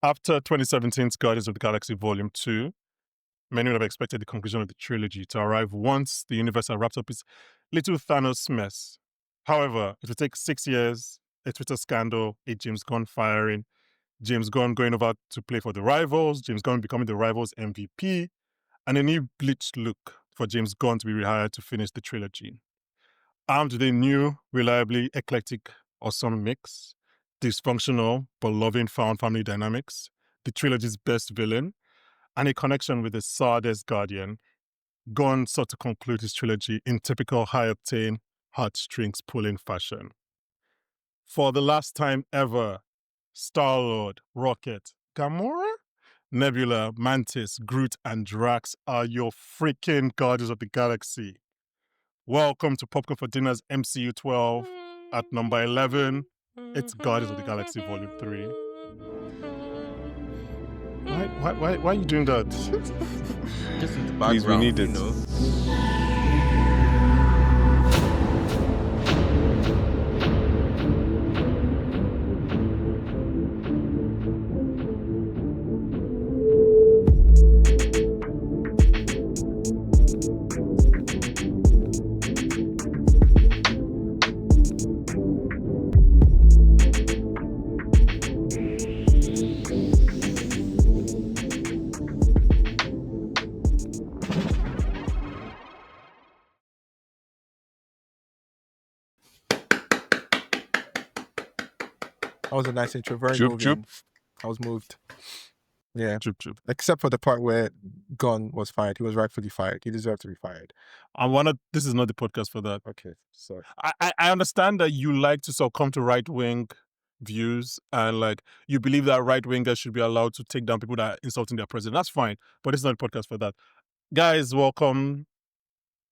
After 2017's Guardians of the Galaxy Volume 2, many would have expected the conclusion of the trilogy to arrive once the universe had wrapped up its little Thanos mess. However, it would take 6 years, a Twitter scandal, a James Gunn firing, James Gunn going over to play for the Rivals, James Gunn becoming the Rivals MVP, and a new bleached look for James Gunn to be rehired to finish the trilogy. Armed with a new, reliably eclectic, awesome mix, dysfunctional but loving found family dynamics, the trilogy's best villain, and a connection with the saddest Guardian, Gunn sought to conclude his trilogy in typical high-octane, heartstrings-pulling fashion. For the last time ever, Star-Lord, Rocket, Gamora, Nebula, Mantis, Groot, and Drax are your freaking Guardians of the Galaxy. Welcome to Popcorn for Dinner's MCU 12. At number 11, it's Guardians of the Galaxy Volume 3. Why are you doing that? Just in the background, Please, we need it. you know. That was a nice intro. Very Choop, moving. choop. I was moved. Yeah. Choop, choop. Except for the part where Gunn was fired. He was rightfully fired. He deserved to be fired. This is not the podcast for that. Okay. Sorry. I understand that you like to succumb to right-wing views and like you believe that right-wingers should be allowed to take down people that are insulting their president. That's fine, but it's not a podcast for that. Guys, welcome.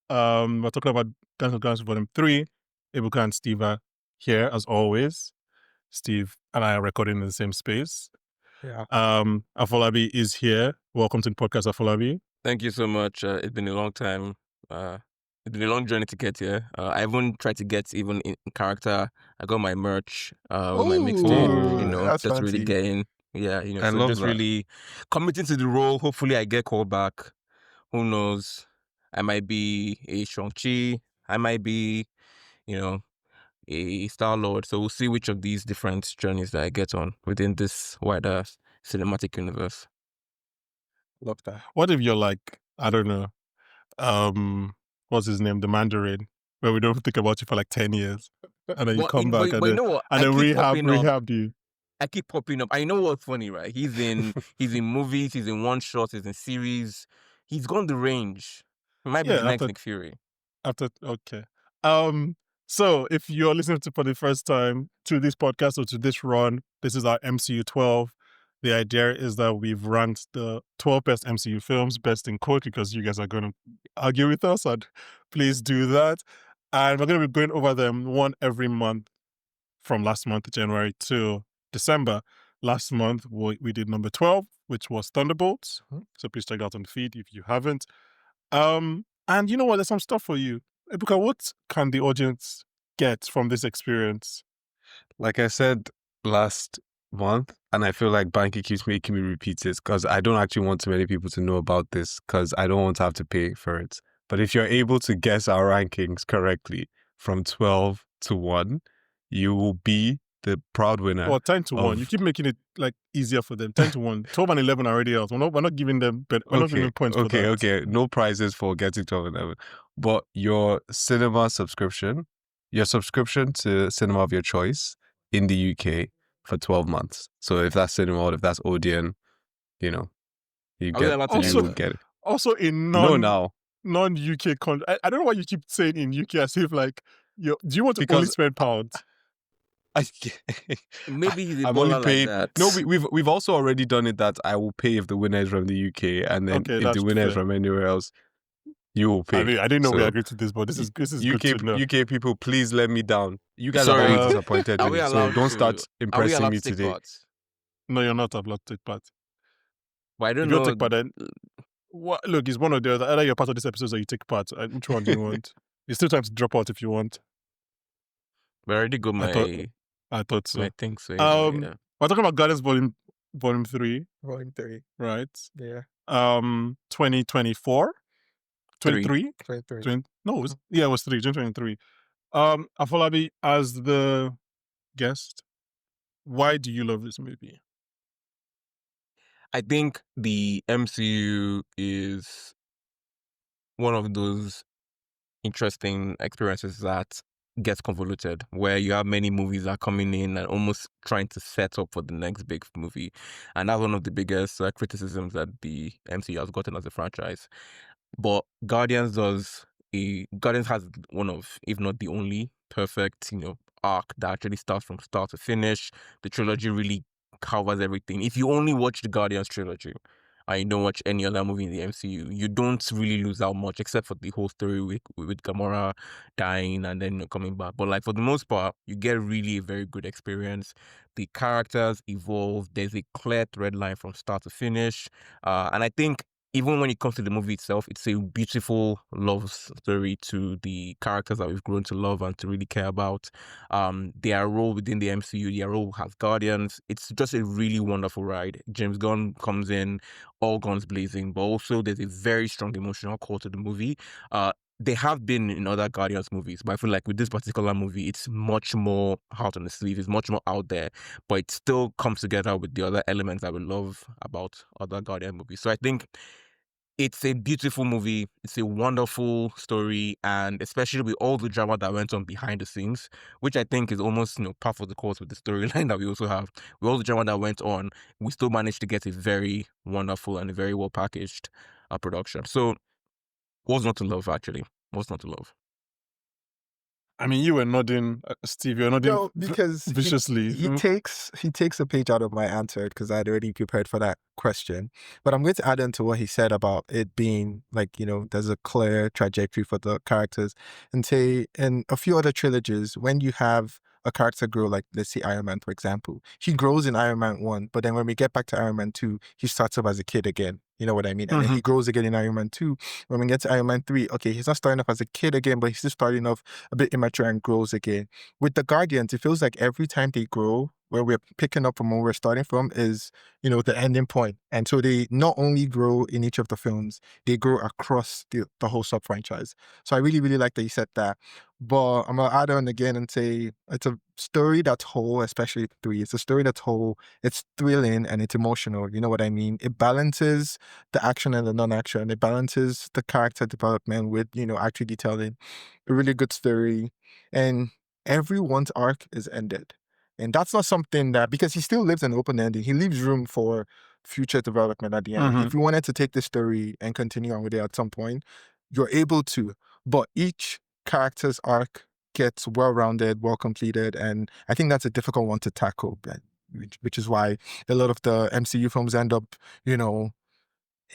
We're talking about Guns of Guns Volume 3. Ebuka and Steve are here as always. Steve and I are recording in the same space. Yeah. Afolabi is here. Welcome to the podcast, Afolabi. Thank you so much. It's been a long time. It's been a long journey to get here. I even tried to get even in character. I got my merch, with my mixtape, you know, that's just fancy. really getting, yeah, you know, I so love just that. really committing to the role. Hopefully I get called back. Who knows? I might be a Shang-Chi. I might be, you know, a Star-Lord. So we'll see which of these different journeys that I get on within this wider cinematic universe. Love that. What if you're like, I don't know, what's his name? The Mandarin, where we don't think about you for like 10 years. And then you But come back you and know what? then I keep popping up. rehab you. I keep popping up. I know what's funny, right? He's in movies, he's in one shot, he's in series. He's gone the range. He might be Yeah, the next after- Nick Fury. Okay. So if you're listening to for the first time to this podcast or to this run, this is our MCU 12. The idea is that we've ranked the 12 best MCU films, best in quote, because you guys are going to argue with us, and please do that. And we're going to be going over them one every month from last month, January, to December. Last month, we did number 12, which was Thunderbolts. So please check it out on the feed if you haven't. And you know what? There's some stuff for you. Ebuka, what can the audience get from this experience? Like I said last month, and I feel like Banky keeps making me repeat this because I don't actually want too many people to know about this because I don't want to have to pay for it. But if you're able to guess our rankings correctly from 12 to 1, you will be the proud winner. Well, 10 to 1. You keep making it like easier for them. 10 to 1. 12 and 11 are already out. We're not giving them we're not giving points for that. Okay. No prizes for getting 12 and 11. But your cinema subscription, your subscription to cinema of your choice in the UK for 12 months. So if that's cinema or if that's Odeon, you know, you Are we allowed to Also- do that? get it. Also in now. non-UK content. I don't know why you keep saying in UK as if like, do you want to Because- only spend pounds? Maybe he's a I'm only baller paying. like that. No, we've also already done it that I will pay if the winner is from the UK, and then Okay, if that's the winner is fair. from anywhere else, you will pay. I didn't know we So, agreed to this, but this is UK good to know. UK people, please let me down. You guys Sorry. are always disappointed Are in we me, so allowed don't to- start Are we impressing allowed me to take today. part? No, you're not allowed to take part. But I don't If you know. don't take part, then look, it's one or the other. Either you're part of this episode or you take part. Which one do you want? It's still time to drop out if you want. We already got I thought so. my thing. So Um, yeah. We're talking about Guardians Volume Volume 3, Volume 3. right? Yeah. 2024? 23? 23. No, it was 3, 2023. Afolabi, as the guest, why do you love this movie? I think the MCU is one of those interesting experiences that gets convoluted, where you have many movies that are coming in and almost trying to set up for the next big movie. And that's one of the biggest criticisms that the MCU has gotten as a franchise. But Guardians has one of, if not the only, perfect, arc that actually starts from start to finish. The trilogy really covers everything. If you only watch the Guardians trilogy and you don't watch any other movie in the MCU, you don't really lose out much, except for the whole story with Gamora dying and then coming back. But like for the most part, you get really a very good experience. The characters evolve. There's a clear thread line from start to finish. And I think even when it comes to the movie itself, it's a beautiful love story to the characters that we've grown to love and to really care about. Their role within the MCU, their role as Guardians, it's just a really wonderful ride. James Gunn comes in, all guns blazing, but also there's a very strong emotional core to the movie. They have been in other Guardians movies, but I feel like with this particular movie, it's much more hot on the sleeve, it's much more out there, but it still comes together with the other elements that we love about other Guardian movies. So I think it's a beautiful movie. It's a wonderful story, and especially with all the drama that went on behind the scenes, which I think is almost par for the course with the storyline that we also have. With all the drama that went on, we still managed to get a very wonderful and a very well packaged production. So, what's not to love? Actually, what's not to love? I mean, you were nodding, Steve. You're nodding No, because viciously. he takes a page out of my answer because I'd already prepared for that question. But I'm going to add into what he said about it being like, there's a clear trajectory for the characters, and say in a few other trilogies, when you have a character grow, like let's say Iron Man, for example, he grows in Iron Man 1, but then when we get back to Iron Man 2, he starts off as a kid again. You know what I mean? And then he grows again in Iron Man 2. When we get to Iron Man 3, okay, he's not starting off as a kid again, but he's just starting off a bit immature and grows again. With the Guardians, it feels like every time they grow, where we're picking up from where we're starting from is, the ending point. And so they not only grow in each of the films, they grow across the whole sub-franchise. So I really, really like that you said that. But I'm going to add on again and say it's a story that's whole, especially 3. It's a story that's whole. It's thrilling and it's emotional. You know what I mean? It balances the action and the non-action. It balances the character development with, actually telling a really good story. And everyone's arc is ended. And that's not something that, because he still lives an open ending, he leaves room for future development at the end. If you wanted to take this story and continue on with it at some point, you're able to. But each character's arc gets well-rounded, well-completed, and I think that's a difficult one to tackle, which is why a lot of the MCU films end up,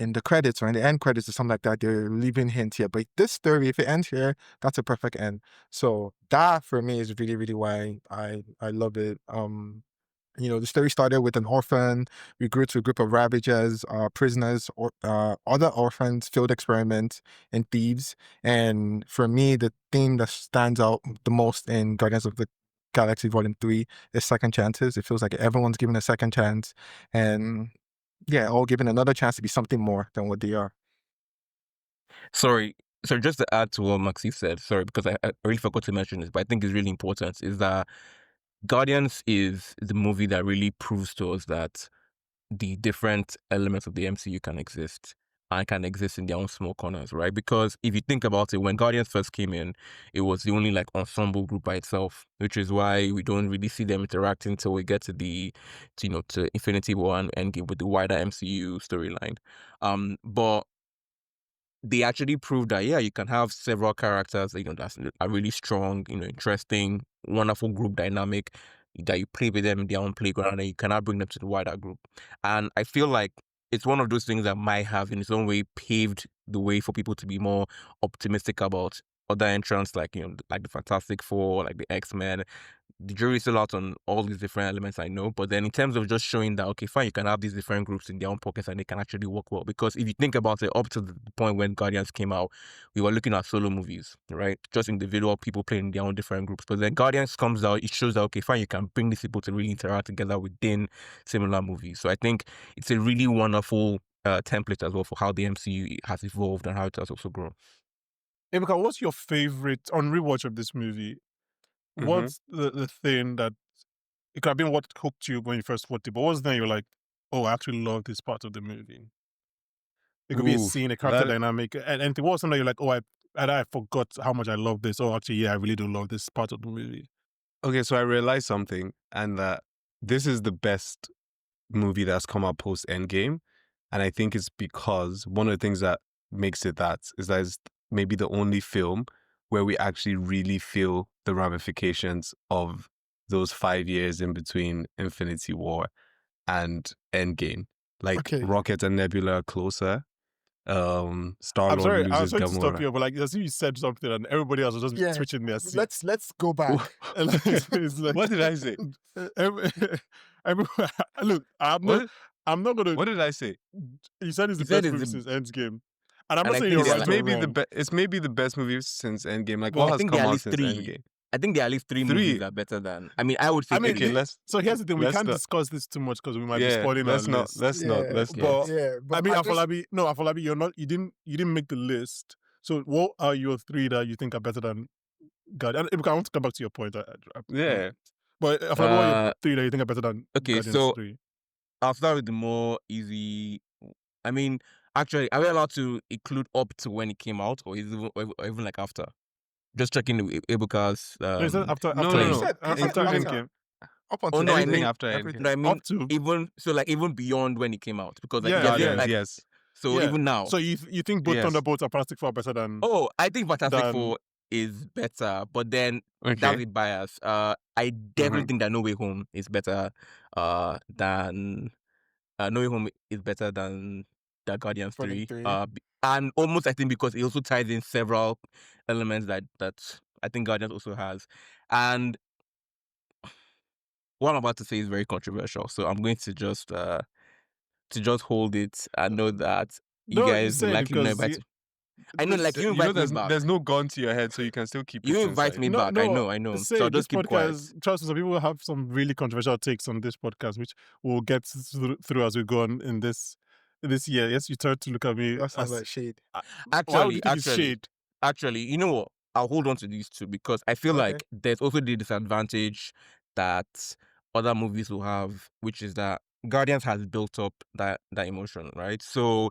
in the credits or in the end credits or something like that, they're leaving hints here. But this story, if it ends here, that's a perfect end. So that for me is really, really why I love it. The story started with an orphan. We grew to a group of ravagers, prisoners, or other orphans, field experiments, and thieves. And for me, the thing that stands out the most in Guardians of the Galaxy Volume 3 is second chances. It feels like everyone's given a second chance. And yeah, all given another chance to be something more than what they are. Sorry, just to add to what Maxi said, sorry, because I really forgot to mention this, but I think it's really important, is that Guardians is the movie that really proves to us that the different elements of the MCU can exist and can exist in their own small corners, right? Because if you think about it, when Guardians first came in, it was the only ensemble group by itself, which is why we don't really see them interacting until we get to to Infinity War and Endgame with the wider MCU storyline. But they actually proved that, yeah, you can have several characters, that are really strong, interesting, wonderful group dynamic, that you play with them in their own playground and you cannot bring them to the wider group. And I feel like it's one of those things that might have in its own way paved the way for people to be more optimistic about other entrants like the Fantastic Four, like the X-Men, the jury is still out on all these different elements, I know. But then in terms of just showing that, okay, fine, you can have these different groups in their own pockets and they can actually work well. Because if you think about it, up to the point when Guardians came out, we were looking at solo movies, right? Just individual people playing in their own different groups. But then Guardians comes out, it shows that, okay, fine, you can bring these people to really interact together within similar movies. So I think it's a really wonderful template as well for how the MCU has evolved and how it has also grown. Ebuka, what's your favorite on rewatch of this movie? Mhm. What's the thing that it could have been what hooked you when you first watched it, but what's then you're like, oh, I actually love this part of the movie? It could be a Ooh, scene, a character that- dynamic, and what was something you're like, oh, I forgot how much I love this. Oh, actually, yeah, I really do love this part of the movie. Okay, so I realized something, and that this is the best movie that's come out post Endgame, and I think it's because one of the things that makes it that is that it's maybe the only film where we actually really feel the ramifications of those 5 years in between Infinity War and Endgame. Like Okay. Rocket and Nebula are closer. I'm Star-Lord sorry loses to stop Gamora. you, but like, as if you said something and everybody else was just Yeah. switching their seat. Let's go back. And like, it's like, What did I say? Look, What, I'm not gonna. what did I say? You said it's the You said best it's movie the- since Endgame, and I'm And not I saying think you're they're right like- or Maybe wrong. it's maybe the best movie since Endgame. Like Well, what I has think come there are at out least since 3. Endgame? I think there are at least 3 3. movies that are better than. I mean, I would say I mean, 3. Okay, let's. so here's the thing: we let's can't not- discuss this too much because we might be Yeah, spoiling our let's not. list. Let's not. Let's Yeah. not. Yeah, but I mean, just- Afolabi, you didn't make the list. So what are your 3 that you think are better than God? And I want to come back to your point. Yeah. But Afolabi, what are your Uh, 3 that you think are better than okay, Guardians so 3? I'll start with the more easy. I mean, actually, are we allowed to include up to when it came out, or even like after? Just checking Ebuka's. No, you said after No, after, no, You no. said after Including- Endgame. up until Oh, no, I Anything mean- after everything. Endgame. No, I mean Up to even beyond when it came out, because like Yeah, they're yeah. saying, Guardians, like, yes. so Yeah. even now. So you think both Yes. Thunderbolts and Fantastic Four are better than? Oh, I think Fantastic Than- Four is better, but then that's Okay. a bias. I definitely think that No Way Home is better than No Way Home is better than the Guardians Volume 3. 3. And almost I think because it also ties in several elements that I think Guardians also has. And what I'm about to say is very controversial, so I'm going to just hold it and know that you No, guys say will it likely know because about it. I know, like, you invite me back. there's no gun to your head, so you can still keep You it invite inside. me No, back. no, I know. Say So I'll this just keep quiet. podcast. Trust me, some people have some really controversial takes on this podcast, which we'll get through as we go on in this year. Yes, you turn to look at me. That sounds as- like shade. Why would you think it's shade? Actually, you know what? I'll hold on to these two because I feel Okay. like there's also the disadvantage that other movies will have, which is that Guardians has built up that emotion, right? So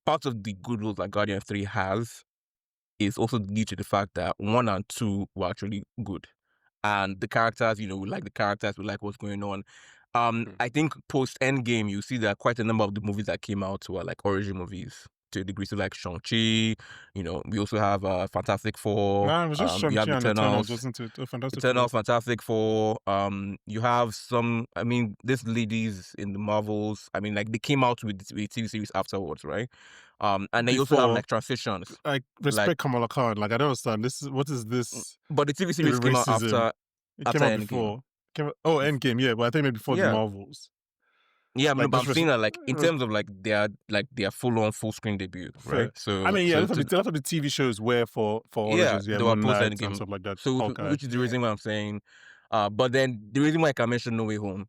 part of the good rules that Guardians 3 has is also due to the fact that 1 and 2 were actually good. And the characters, we like the characters, we like what's going on. I think post Endgame, you see that quite a number of the movies that came out were like origin movies to a degree. So like Shang-Chi, we also have Fantastic Four. Nah, it was just you Shang-Chi have and Eternals, Eternals, wasn't it? Oh, Fantastic Eternals, Four. Fantastic Four. You have some. I mean, these ladies in the Marvels. I mean, like they came out with TV series afterwards, right? And then you also have Before. like transitions. Like respect Kamala Khan. Like I don't understand. What is this? But the TV series came out Racism. after. It After came out Endgame. before. Endgame, yeah, but I think maybe before the Yeah. Marvels. Yeah, Like, but just I'm saying that like in res- terms of like their full on full screen debut, Fair. right? So I mean, yeah, so a lot of the TV shows were for Yeah, origins, yeah, they were Moon post Knight Endgame. and stuff like that. So Hawkeye. which is the reason why I'm saying, but then the reason why I can mention No Way Home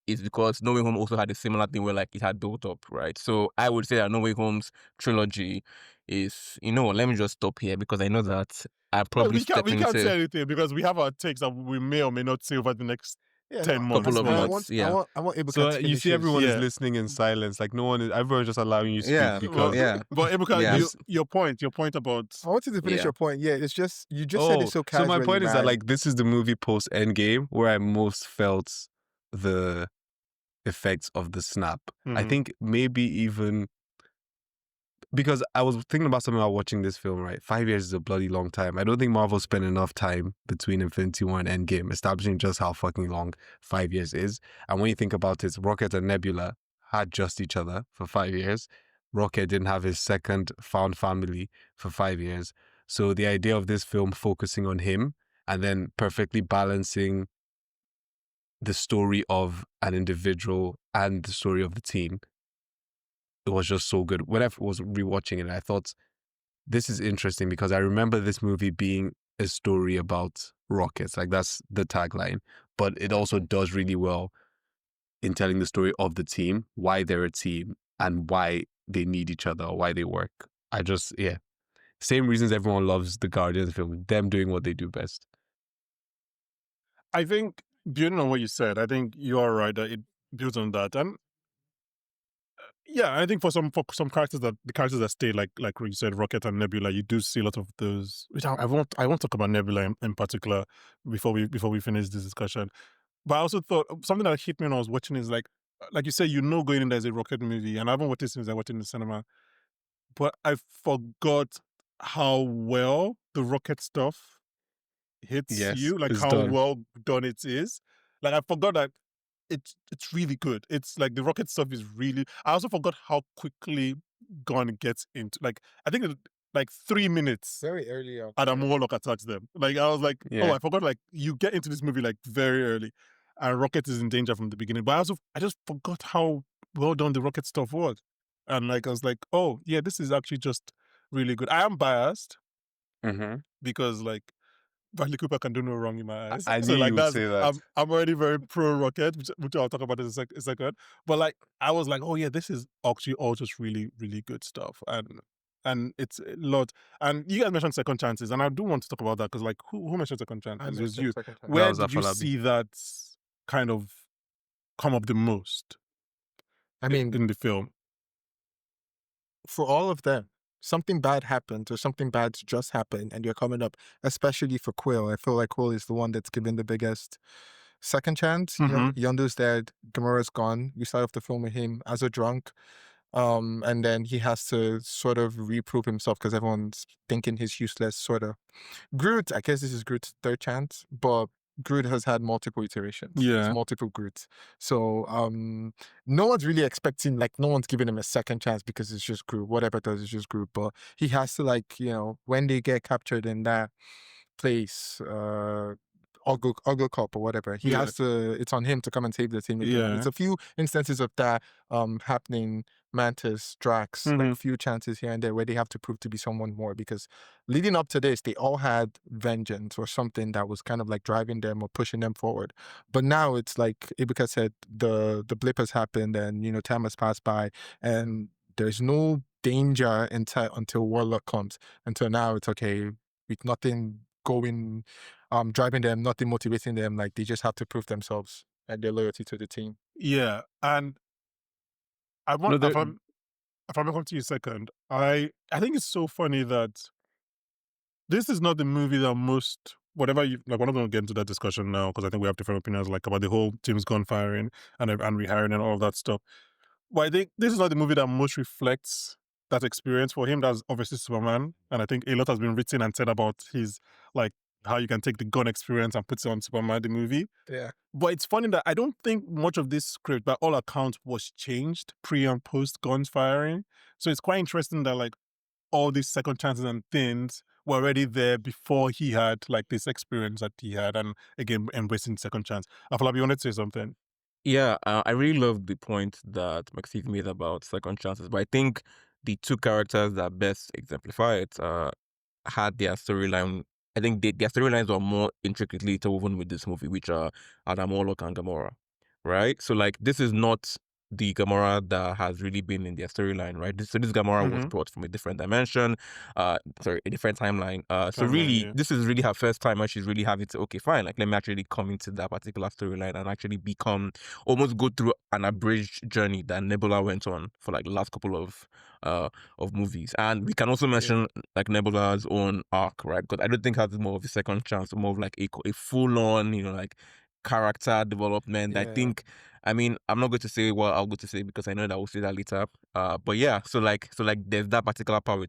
is because No Way Home also had a similar thing where like it had built up, right? So I would say that No Way Home's trilogy is, let me just stop here because I know that I Well, probably we can't stepping say into anything because we have our takes that we may or may not say over the next Yeah, 10 months. Couple of yeah. months. I want Ibuka So to you finish see, his- everyone is Yeah. listening in silence. Like everyone's just allowing you to speak Yeah. because. yeah. But Ebuka, Yeah. your point about I wanted to finish Yeah. your point. Yeah, it's just you just said it so So casually. my point is that man. like this is the movie post Endgame where I most felt the effects of the snap. I Mhm. think maybe even because I was thinking about something while watching this film, right? 5 years is a bloody long time. I don't think Marvel spent enough time between Infinity War and Endgame establishing just how fucking long 5 years is. And when you think about it, Rocket and Nebula had just each other for 5 years. Rocket didn't have his second found family for 5 years. So the idea of this film focusing on him and then perfectly balancing the story of an individual and the story of the team. It was just so good. When I was rewatching it, I thought, this is interesting because I remember this movie being a story about rockets. Like, that's the tagline. But it also does really well in telling the story of the team, why they're a team, and why they need each other, or why they work. Same reasons everyone loves the Guardians film, them doing what they do best. I think, building on what you said, I think you are right that it builds on that. And yeah, I think for some characters, that the characters that stay, like you said, Rocket and Nebula, you do see a lot of those. Which I won't talk about Nebula in particular before we finish this discussion. But I also thought something that hit me when I was watching is like you said, going in there's a Rocket movie, and I haven't watched it since I watched it in the cinema. But I forgot how well the Rocket stuff hits Yes, you, like it's how done. well done it is. Like I forgot that it's really good. It's like the Rocket stuff is really. I also forgot how quickly Gunn gets into. Like I think it's like 3 minutes. Very early on. Adam Warlock attacks them. Like I was like, Yeah. oh, I forgot. Like you get into this movie like very early, and Rocket is in danger from the beginning. But I just forgot how well done the Rocket stuff was, and like I was like, oh yeah, this is actually just really good. I am biased Mm-hmm. because like Bradley Cooper can do no wrong in my eyes. I So knew like you would that's say that. I'm already very pro Rocket, which I'll talk about in a second. But like I was like, oh yeah, this is actually all just really, really good stuff. And it's a lot. And you guys mentioned second chances, and I do want to talk about that because like who mentioned second chances? It was you. Where was did you Afolabi. see that kind of come up the most I mean, in the film? for all of them, something bad happened or something bad's just happened and you're coming up, especially for Quill. I feel like Quill is the one that's given the biggest second chance. Mhm. Yondu's dead, Gamora's gone. We start off the film with him as a drunk. And then he has to sort of reprove himself because everyone's thinking he's useless, sort of. Groot, I guess this is Groot's third chance, but Groot has had multiple iterations. Yeah. There's multiple Groots. So no one's really expecting, like, no one's giving him a second chance because it's just Groot. Whatever it does, it's just Groot. But he has to, like, when they get captured in that place, Ogle Cup or whatever, he Yeah. has to, it's on him to come and save the team again. Yeah. It's a few instances of that happening. Mantis, Drax, like a few chances here and there where they have to prove to be someone more, because leading up to this, they all had vengeance or something that was kind of like driving them or pushing them forward. But now it's like Ibuka said, the blip has happened and, time has passed by and there's no danger until Warlock comes. Until now, it's okay, with nothing going, driving them, nothing motivating them. Like they just have to prove themselves and their loyalty to the team. Yeah. And I want if I'm come to you second, I think it's so funny that this is not the movie that most whatever you like. We're not going to get into that discussion now because I think we have different opinions, like about the whole James Gunn firing and rehiring and all of that stuff. But I think this is not the movie that most reflects that experience for him. That's obviously Superman, and I think a lot has been written and said about his like how you can take the Gunn experience and put it on Superman the movie. Yeah. But it's funny that I don't think much of this script, by all accounts, was changed pre and post Gunn's firing. So it's quite interesting that like all these second chances and things were already there before he had like this experience that he had, and again embracing second chance. Afolabi, you wanted to say something? Yeah, I really love the point that Maxine made about second chances, but I think the two characters that best exemplify it had their storyline. I think their storylines are more intricately interwoven with this movie, which are Adam Warlock and Gamora, right? So like this is not the Gamora that has really been in their storyline, right? So this Gamora was brought from a different dimension, a different timeline. So really, this is really her first time where she's really having to, okay, fine, like let me actually come into that particular storyline and actually almost go through an abridged journey that Nebula went on for like the last couple of movies. And we can also mention like Nebula's own arc, right? Because I don't think it's more of a second chance, more of like a full on, like character development. Yeah. I think, I mean, I'm not going to say what I'll go to say because I know that we'll say that later. But yeah, so like there's that particular part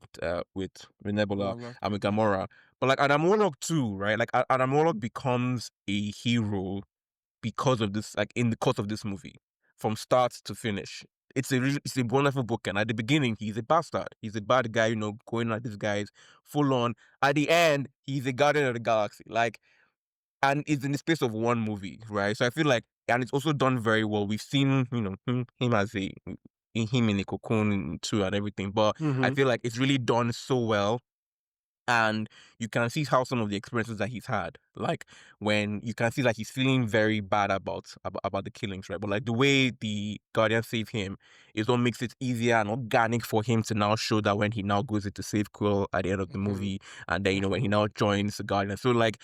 with Nebula and with Gamora. But like Adam Warlock too, right? Like Adam Warlock becomes a hero because of this, like in the course of this movie, from start to finish. It's a wonderful book, and at the beginning he's a bastard. He's a bad guy, going at these guys full on. At the end, he's a guardian of the galaxy. Like, and it's in the space of one movie, right? So I feel like and it's also done very well. We've seen, him as him in a cocoon too and everything, but I feel like it's really done so well. And you can see how some of the experiences that he's had, like when you can see like he's feeling very bad about the killings, right? But like the way the Guardian save him is what makes it easier and organic for him to now show that when he now goes in to save Quill at the end of the movie, and then when he now joins the Guardian. So like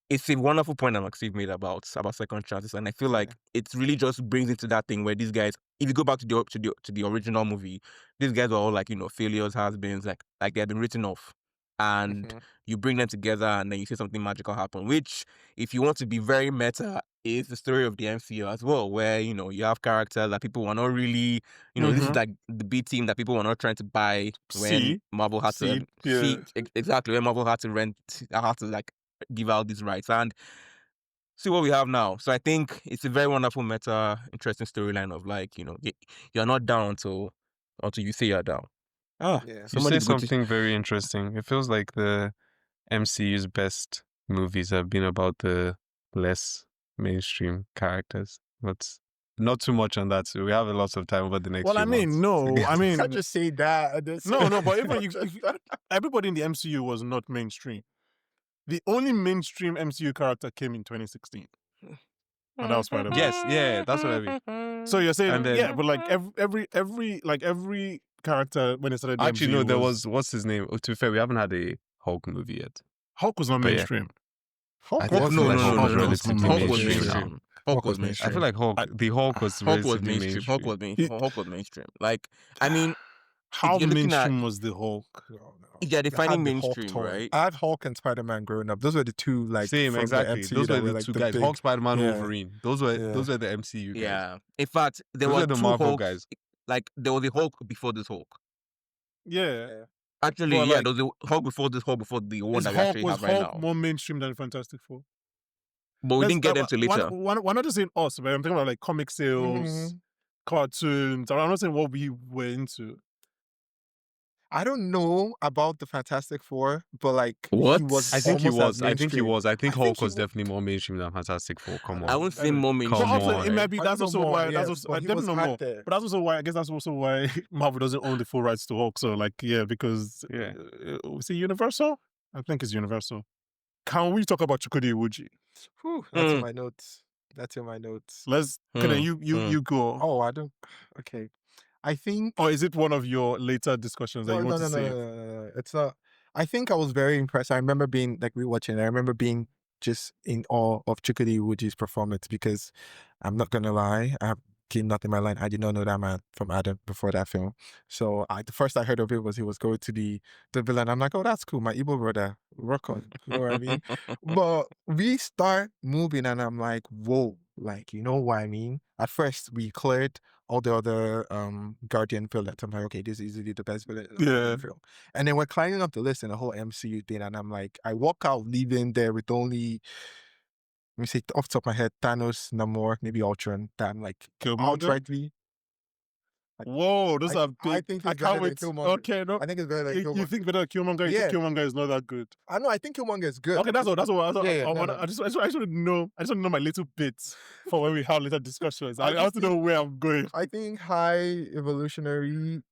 it's a wonderful point that Maxine made about second chances, and I feel like it really just brings into that thing where these guys, if you go back to the original movie, these guys were all like failures, has-beens, like they had been written off, and you bring them together, and then you see something magical happen. Which, if you want to be very meta, is the story of the MCU as well, where you have characters that people were not really, this is like the B team that people were not trying to buy when Marvel had to see exactly when Marvel had to like give out these rights and see what we have now. So I think it's a very wonderful meta, interesting storyline of like, you're not down until you say you're down. You say something very interesting. It feels like the MCU's best movies have been about the less mainstream characters, but not too much on that. So we have a lot of time over the next few months. You can't just say that. No, but even everybody in the MCU was not mainstream. The only mainstream MCU character came in 2016. And that was Spider-Man. Yes, yeah, that's what I mean. So you're saying, but like every character when it started the actually, MCU no, there was, what's his name? To be fair, we haven't had a Hulk movie yet. Hulk was not mainstream. Hulk was mainstream. Hulk was mainstream. I feel like the Hulk was relatively mainstream. Hulk was mainstream. Like, I mean, how mainstream was the Hulk? Yeah, defining mainstream, right? I had Hulk and Spider-Man growing up. Those were the two, like, same, exactly. Those were the two guys. big... Hulk, Spider-Man, Wolverine. Those were the MCU guys. Yeah. In fact, there were the two Marvel Hulks, guys. Like, there was a Hulk before this Hulk. Yeah. Actually, there was a Hulk before this Hulk, before the one that we actually have right now. Was Hulk more mainstream than Fantastic Four? But we didn't get them till later. We're not just saying us, but I'm talking about like comic sales, cartoons. I'm not saying what we were into. I don't know about the Fantastic Four, but like what? I think he was. I think Hulk was definitely more mainstream than Fantastic Four. Come on. I wouldn't say more mainstream. It might be. That's also why. That's also. I definitely know more. But that's also why. I guess that's also why Marvel doesn't own the full rights to Hulk. So like, because is it Universal? I think it's Universal. Can we talk about Chukwudi Iwuji? That's in my notes. Let's. Can you go? Oh, I don't. Okay. I think... Or is it one of your later discussions that you want to say? No. It's not. I think I was very impressed. I remember being, like, rewatching. I remember being just in awe of Chukwudi Iwuji's performance because I'm not going to lie, I have nothing in my line. I did not know that man from Adam before that film. So the first I heard of it was he was going to the villain. I'm like, oh, that's cool. My Igbo brother, rock on. You know what I mean? But we start moving and I'm like, whoa. Like, you know what I mean? At first, we cleared all the other Guardian villains. I'm like, okay, this is easily the best villain in the film. And then we're climbing up the list in the whole MCU thing. And I'm like, I walk out leaving there with only, let me say off the top of my head, Thanos, Namor, maybe Ultron. That I'm like, outrightly. Like, whoa, those are big. I think I can't wait. Okay, no. I think it's better than Killmonger. You think better than Killmonger? You think Killmonger is not that good? I know. I think Killmonger is good. Okay, that's all. I just want to know. I just want to know my little bits for when we have later discussions. I want to know where I'm going. I think High Evolutionary,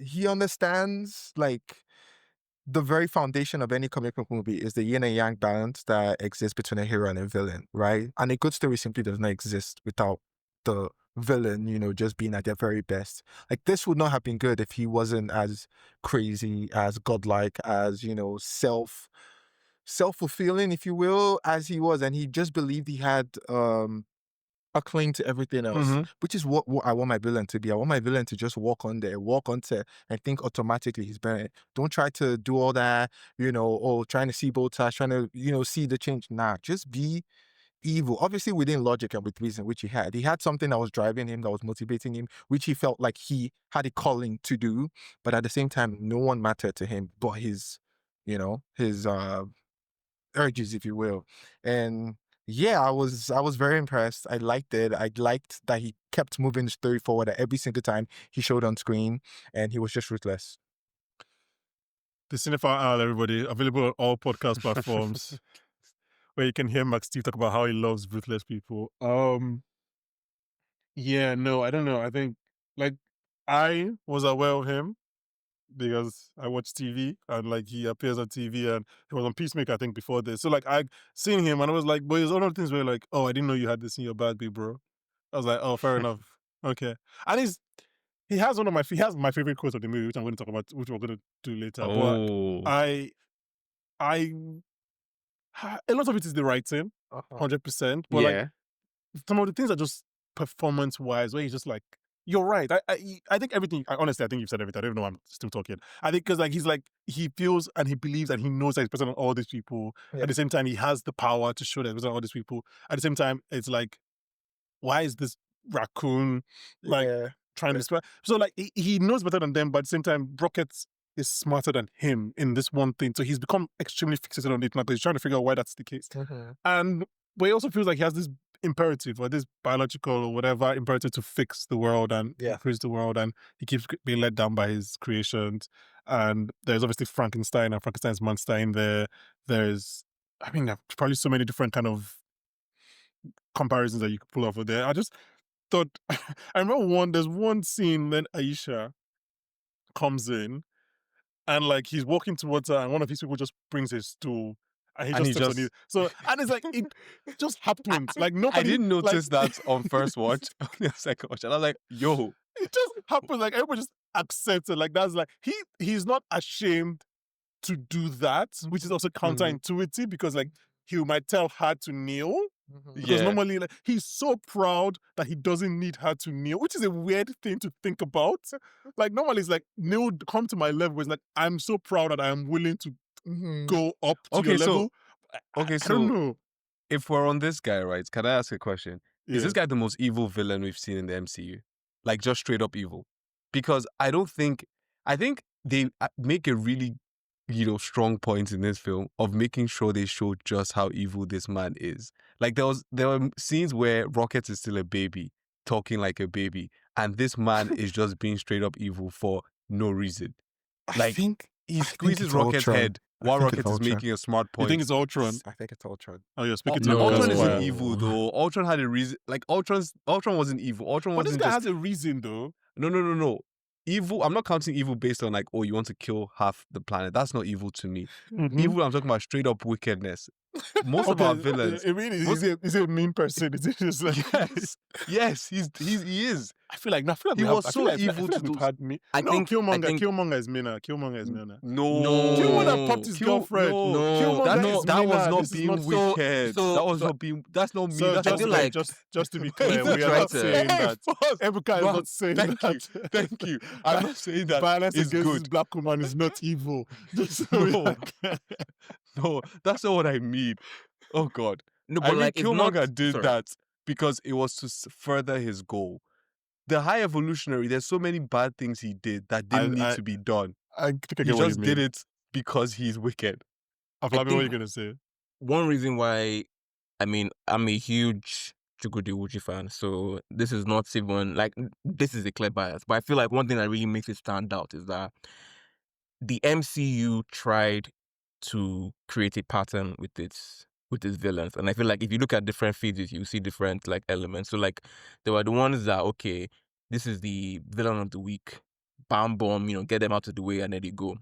he understands like the very foundation of any comic book movie is the yin and yang balance that exists between a hero and a villain, right? And a good story simply does not exist without the villain, just being at their very best. Like, this would not have been good if he wasn't as crazy, as godlike, as, self-fulfilling, if you will, as he was. And he just believed he had a claim to everything else, which is what I want my villain to be. I want my villain to just walk on set and think automatically he's better. Don't try to do all that, trying to see both sides, trying to, see the change. Nah, just be evil, obviously within logic and with reason, which he had. He had something that was driving him, that was motivating him, which he felt like he had a calling to do. But at the same time, no one mattered to him but his urges, if you will. And yeah, I was very impressed. I liked it. I liked that he kept moving the story forward at every single time he showed on screen, and he was just ruthless. The Cinephile Owl, everybody, available on all podcast platforms. Where you can hear Max Steve talk about how he loves ruthless people. Yeah, no, I don't know. I think like I was aware of him because I watch TV and like he appears on TV and he was on Peacemaker I think before this. So like I seen him and I was like, but there's other things where like, oh, I didn't know you had this in your bag, big bro. I was like, oh, fair enough. Okay. And he has my favorite quote of the movie, which I'm going to talk about, which we're going to do later. But Oh, I a lot of it is the writing, 100%. But like yeah. some of the things are just performance wise, where he's just like, you're right. I think everything. Honestly, I think you've said everything. I don't even know why I'm still talking. I think because like he's like he feels and he believes and he knows that he's better than all these people. Yeah. At the same time, he has the power to show that he's better than all these people. At the same time, it's like, why is this raccoon like trying to destroy? So like he knows better than them, but at the same time, Rocket is smarter than him in this one thing. So he's become extremely fixated on it now because he's trying to figure out why that's the case. And but he also feels like he has this imperative or this biological or whatever imperative to fix the world and increase the world, and he keeps being let down by his creations. And there's obviously Frankenstein and Frankenstein's monster in there. There's probably so many different kind of comparisons that you could pull off of there. I just thought I remember there's one scene when Aisha comes in and like he's walking towards her and one of his people just brings his stool and he just steps on it. So and it's like it just happens. Like nobody I didn't notice that on first watch, on the second watch. And I was like, yo. It just happens. Like everybody just accepts it. Like that's like he's not ashamed to do that, which is also counterintuitive because like he might tell her to kneel. Because normally like, he's so proud that he doesn't need her to kneel, which is a weird thing to think about. Like normally it's like, kneel, come to my level. It's like, I'm so proud that I am willing to go up to your level. I don't know. If we're on this guy, right, can I ask a question? Is this guy the most evil villain we've seen in the MCU? Like just straight up evil? Because I think they make a really strong point in this film of making sure they show just how evil this man is. Like there were scenes where Rocket is still a baby, talking like a baby, and this man is just being straight up evil for no reason. Like he squeezes Rocket's head while Rocket is making a smart point. You think it's Ultron? I think it's Ultron. Oh, you're speaking to Ultron isn't evil though. Ultron had a reason. Like Ultron wasn't evil. Ultron but wasn't this guy just... has a reason though. No. Evil, I'm not counting evil based on like, oh, you want to kill half the planet. That's not evil to me. Evil, I'm talking about straight up wickedness. Most of our villains... Is he a mean person? Is it just like... Yes, he is. I feel like he was so evil to do. I think Killmonger is meaner. Killmonger is meaner. No. Killmonger popped his girlfriend. No. That was not being wicked. That's not me. So just to be clear, we are not saying that. Ebuka is not saying that. Thank you. I'm not saying that violence it's against good. this black woman is not evil. No, that's not what I mean. Oh God. No, but like Killmonger did that because it was to further his goal. The High Evolutionary, there's so many bad things he did that didn't need to be done. I think I he get what just you mean. did it because he's wicked. Afolabi, what are you gonna say? One reason why, I'm a huge Chukwudi fan, so this is not even like this is a clear bias. But I feel like one thing that really makes it stand out is that the MCU tried to create a pattern with its villains, and I feel like if you look at different phases, you see different like elements. So like there were the ones that this is the villain of the week, bam bomb, get them out of the way, and then they go.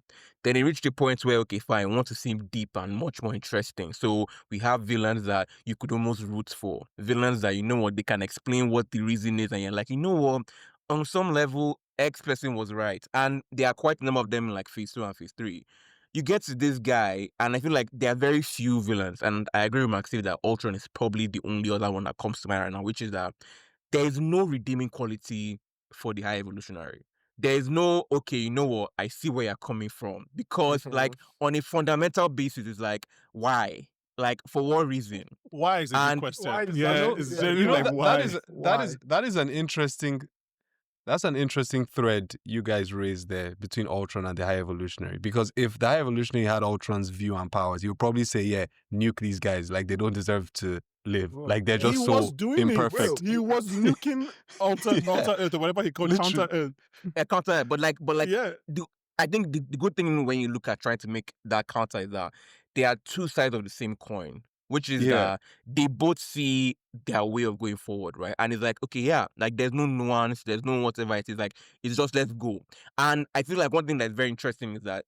Then it reached a point where fine, we want to seem deep and much more interesting. So we have villains that you could almost root for, villains that they can explain what the reason is, and you're like, what, on some level, X person was right, and there are quite a number of them in like phase 2 and phase 3. You get to this guy, and I feel like there are very few villains, and I agree with Maxine that Ultron is probably the only other one that comes to mind right now, which is that there is no redeeming quality for the High Evolutionary. There is no, I see where you're coming from. Because, like, on a fundamental basis, it's like, why? Like, for what reason? Why is it a question? That is an interesting... That's an interesting thread you guys raised there between Ultron and the High Evolutionary. Because if the High Evolutionary had Ultron's view and powers, he would probably say, nuke these guys. Like, they don't deserve to live. Like, they're just so imperfect. He was nuking Alter Earth or whatever he called it, Counter Earth. Counter Earth. But I think the good thing when you look at trying to make that counter is that there are two sides of the same coin. which is Yeah. that they both see their way of going forward, right? And it's like, okay, yeah, like there's no nuance, there's no whatever it is, like it's just let's go. And I feel like one thing that's very interesting is that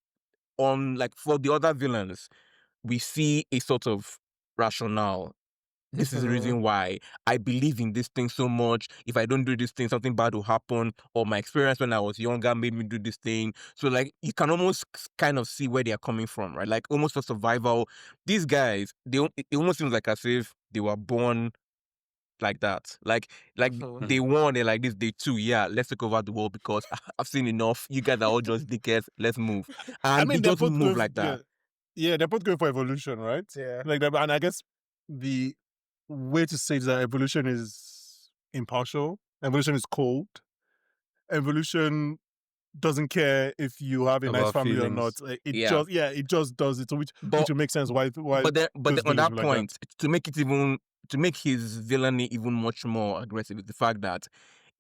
on like for the other villains, we see a sort of rationale. This is the reason why I believe in this thing so much. If I don't do this thing, something bad will happen. Or my experience when I was younger made me do this thing. So like you can almost kind of see where they are coming from, right? Like almost for survival. These guys, it almost seems like as if they were born like that. Like day one, they're like this, day two, yeah, let's take over the world because I've seen enough. You guys are all just dickheads. Let's move. I And mean, they they're just both move going. like that. Yeah, they're both going for evolution, right? Yeah. Like that, and I guess the way to say that evolution is impartial. Evolution is cold. Evolution doesn't care if you have a nice About family or not. feelings. Like, it Yeah. just it just does it, which But will make sense why but then those on villains that be like point, to make his villainy even much more aggressive is the fact that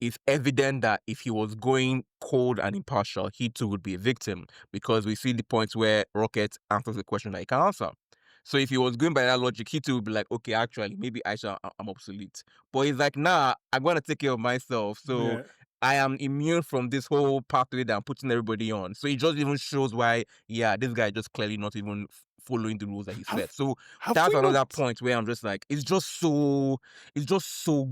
it's evident that if he was going cold and impartial, he too would be a victim, because we see the points where Rocket answers the question that he can answer. So if he was going by that logic, he too would be like, okay, actually, maybe I'm obsolete. But he's like, nah, I'm gonna take care of myself. So Yeah. I am immune from this whole pathway that I'm putting everybody on. So it just even shows why, yeah, this guy just clearly not even following the rules that he Have- set. So have that's we another not- point where I'm just like, it's just so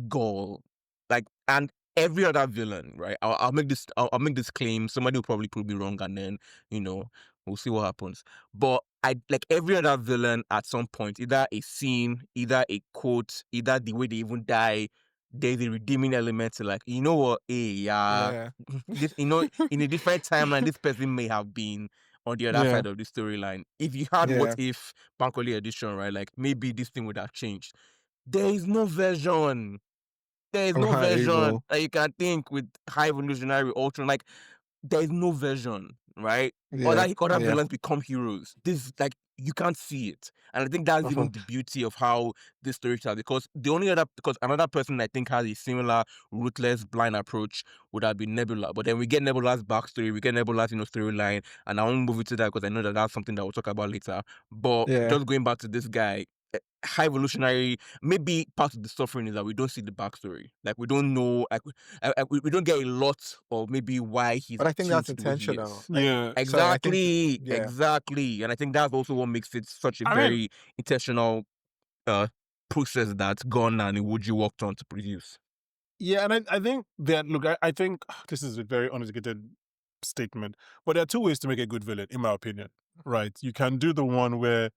gall. Like, and every other villain, right? I'll make this claim. Somebody will probably prove me wrong, and then we'll see what happens. But I like every other villain at some point, either a scene, either a quote, either the way they even die. There's a redeeming element to like, you know what, Yeah. this, in a different timeline, this person may have been on the other Yeah. side of the storyline. If you had Yeah. What If Bankole edition, right? Like maybe this thing would have changed. There is no version. There is Of no how version evil. that you can think with High Evolutionary Ultron. Like there is no version, right? Yeah. Other Yeah. villains become heroes. This like you can't see it, and I think that's even the beauty of how this story tells. Because another person I think has a similar ruthless, blind approach would have been Nebula. But then we get Nebula's backstory, we get Nebula's storyline, and I won't move into that because I know that that's something that we'll talk about later. But Yeah. just going back to this guy. High Evolutionary, maybe part of the suffering is that we don't see the backstory. Like we don't know, like we don't get a lot of maybe why he's. But I think that's changed the way he intentional. is. Yeah. Exactly, yeah. exactly, and I think that's also what makes it such a I mean- very intentional process that Gunn and Iwuji worked on to produce. Yeah, and I think that, look, I think this is a very uneducated statement, but there are two ways to make a good villain, in my opinion, right? You can do the one where,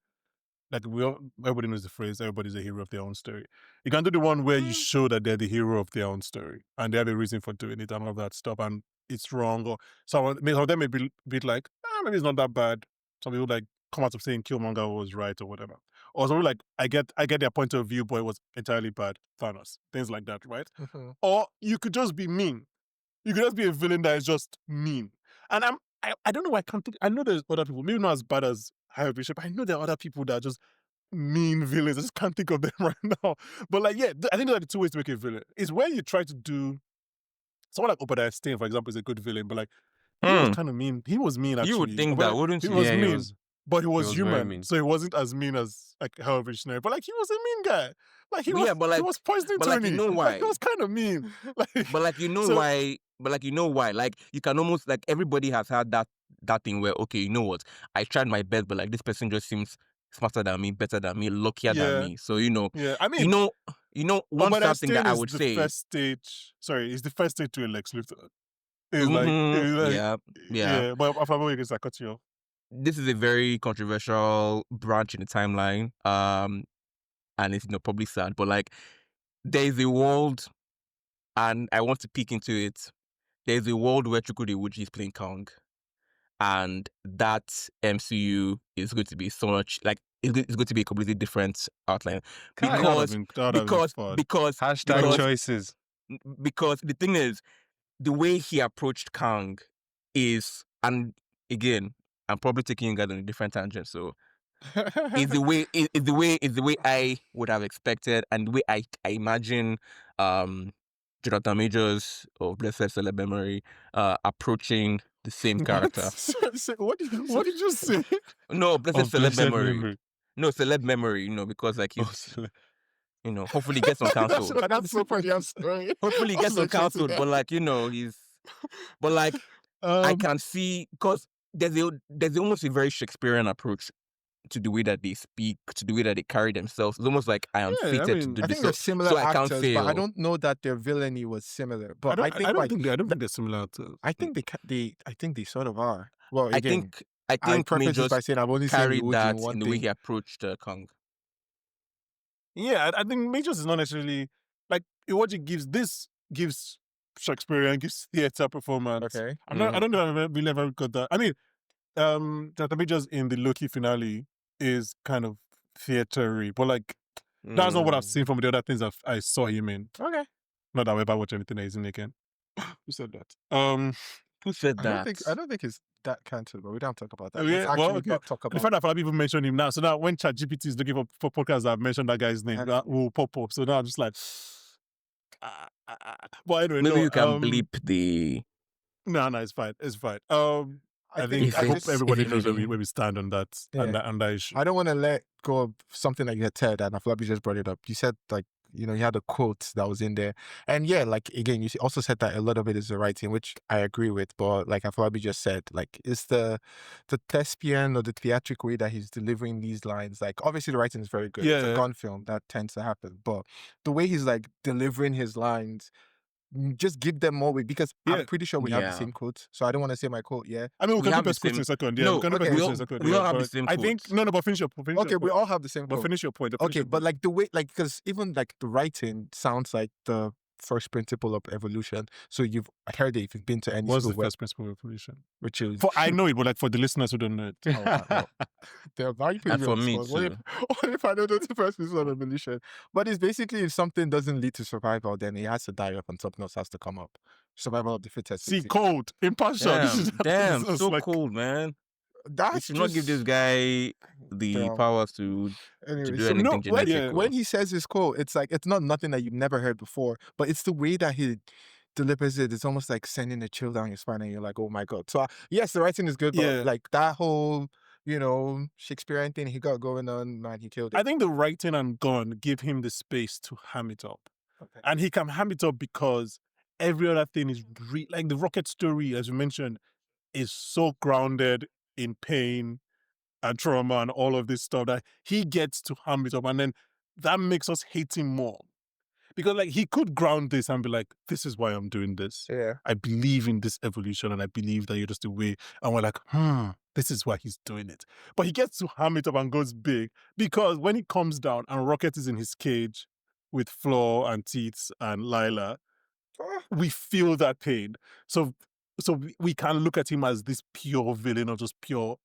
like, everybody knows the phrase, everybody's a hero of their own story. You can do the one where you show that they're the hero of their own story, and they have a reason for doing it and all of that stuff, and it's wrong, or some of them may be like, maybe it's not that bad. Some people, like, come out of saying Killmonger was right or whatever. Or some people, like, I get their point of view, but it was entirely bad. Thanos. Things like that, right? Mhm. Or you could just be mean. You could just be a villain that is just mean. And I don't know why I can't think. I know there's other people, maybe not as bad as High Bishop, but I know there are other people that are just mean villains. I just can't think of them right now. But like, yeah, I think there are the two ways to make a villain. It's when you try to do someone like Obadiah Stane, for example, is a good villain, but like he was kind of mean. He was mean, actually. You would think that, wouldn't he you? was Yeah, he mean. was. But he was was very human, mean. so he wasn't as mean as like Hell Visionary. But like he was a mean guy. Like he was, Yeah, but like- he was poisoning but like, Tony. you know Like, why? he was kind of mean. Like, But like you know So- why? But like you know why? Like you can almost like everybody has had that thing where, okay, you know what? I tried my best, but like this person just seems smarter than me, better than me, luckier Yeah. than me. So yeah, I mean, one Obadiah sad thing that Stane I is would the say. first stage. Sorry, it's the first stage to a Lex Luthor. It's like, yeah. But Afolabi is like cut you off. This is a very controversial branch in the timeline. And it's probably sad, but like there is a world, and I want to peek into it. There's a world where Chukwudi Iwuji is playing Kang, and that MCU is going to be so much like it's going to be a completely different outline That would have been because fun. Hashtag choices. because the thing is, the way he approached Kang is, and again, I'm probably taking you guys on a different tangent, so is the way I would have expected, and the way I imagine Jonathan Majors of Blessed Celeb Memory approaching the same character. What did you say? No, Blessed Of Celeb blessed Memory. memory. No, celeb memory, because like Oh, he's, hopefully he gets on council. That's so funny. I'm sorry. Hopefully he gets on council, but like, but like, I can see, because there's almost a very Shakespearean approach to the way that they speak, to the way that they carry themselves. It's almost like I am Yeah, I fated to mean, do I this. think they're similar so I can't actors, fail. but I don't know that their villainy was similar. But I think I don't think they're similar to. I think they sort of are. Well, I again, think I preface this Majors by saying I've only seen carried Iwoji that in one in the way thing. he approached Kong. Yeah, I think Majors is not necessarily like what it gives Shakespearean, gives theater performance. Okay. I don't know if I've really ever got that. I mean, Jonathan Majors in the Loki finale is kind of theatery, but like that's not what I've seen from the other things I saw him in. Okay. Not that I'll ever watch anything that he's in again. Who said that? Who said I that? don't think it's that cancelled, but we don't talk about that. Yeah, Let's well, actually okay. not talk The about fact that Afolabi even mentioned him now, so now when ChatGPT is looking for podcasts that have mentioned that guy's name, that will pop up. So now I'm just like, but anyway, Maybe no, you can bleep the. No, it's fine. It's fine. I think hope it's- everybody if it knows really- where we stand on that Yeah. on that issue. I don't want to let go of something that you had said, and Afolabi just brought it up. You said, like, you had a quote that was in there. And yeah, like, again, you also said that a lot of it is the writing, which I agree with. But like Afolabi just said, like, it's the thespian or the theatric way that he's delivering these lines. Like, obviously the writing is very good. It's Yeah. a gun film. That tends to happen. But the way he's, like, delivering his lines, just give them more weight, because Yeah. I'm pretty sure we have the Yeah. same quote. So I don't want to say my quote, yeah? I mean, we We can do have the best quotes in same- a second. Yeah, No, we can do okay, best quotes we in a all- second. we all yeah, have the but same I think quotes. no, but finish your point. Okay, we all have the same But quote. finish your point. Okay, but like the way, like, because even like the writing sounds like the first principle of evolution. So you've heard it if you've been to any what's school, the first principle of evolution? which is I know it, but like for the listeners who don't know it, they're very pretty And for me What too. if I don't know the first principle of evolution? But it's basically, if something doesn't lead to survival, then it has to die off and something else has to come up. Survival of the fittest. see, basically. cold, impartial. This is Damn, this is so like, cold, man. That's You should not give this guy the Damn. powers to Anyway, do so anything no, genetic. yeah. when he says his quote, it's like, it's not nothing that you've never heard before, but it's the way that he delivers it. It's almost like sending a chill down your spine, and you're like, oh my god. So yes, the writing is good, but Yeah. like that whole Shakespearean thing he got going on, man, he killed it. I think the writing and Gunn give him the space to ham it up. Okay. And he can ham it up because every other thing is like the Rocket story, as you mentioned, is so grounded in pain and trauma and all of this stuff that he gets to ham it up, and then that makes us hate him more. Because like he could ground this and be like, this is why I'm doing this. Yeah. I believe in this evolution and I believe that you're just a way. And we're like, this is why he's doing it. But he gets to ham it up and goes big because when he comes down and Rocket is in his cage with Flo and Teets and Lila, we feel that pain. So we can look at him as this pure villain or just pure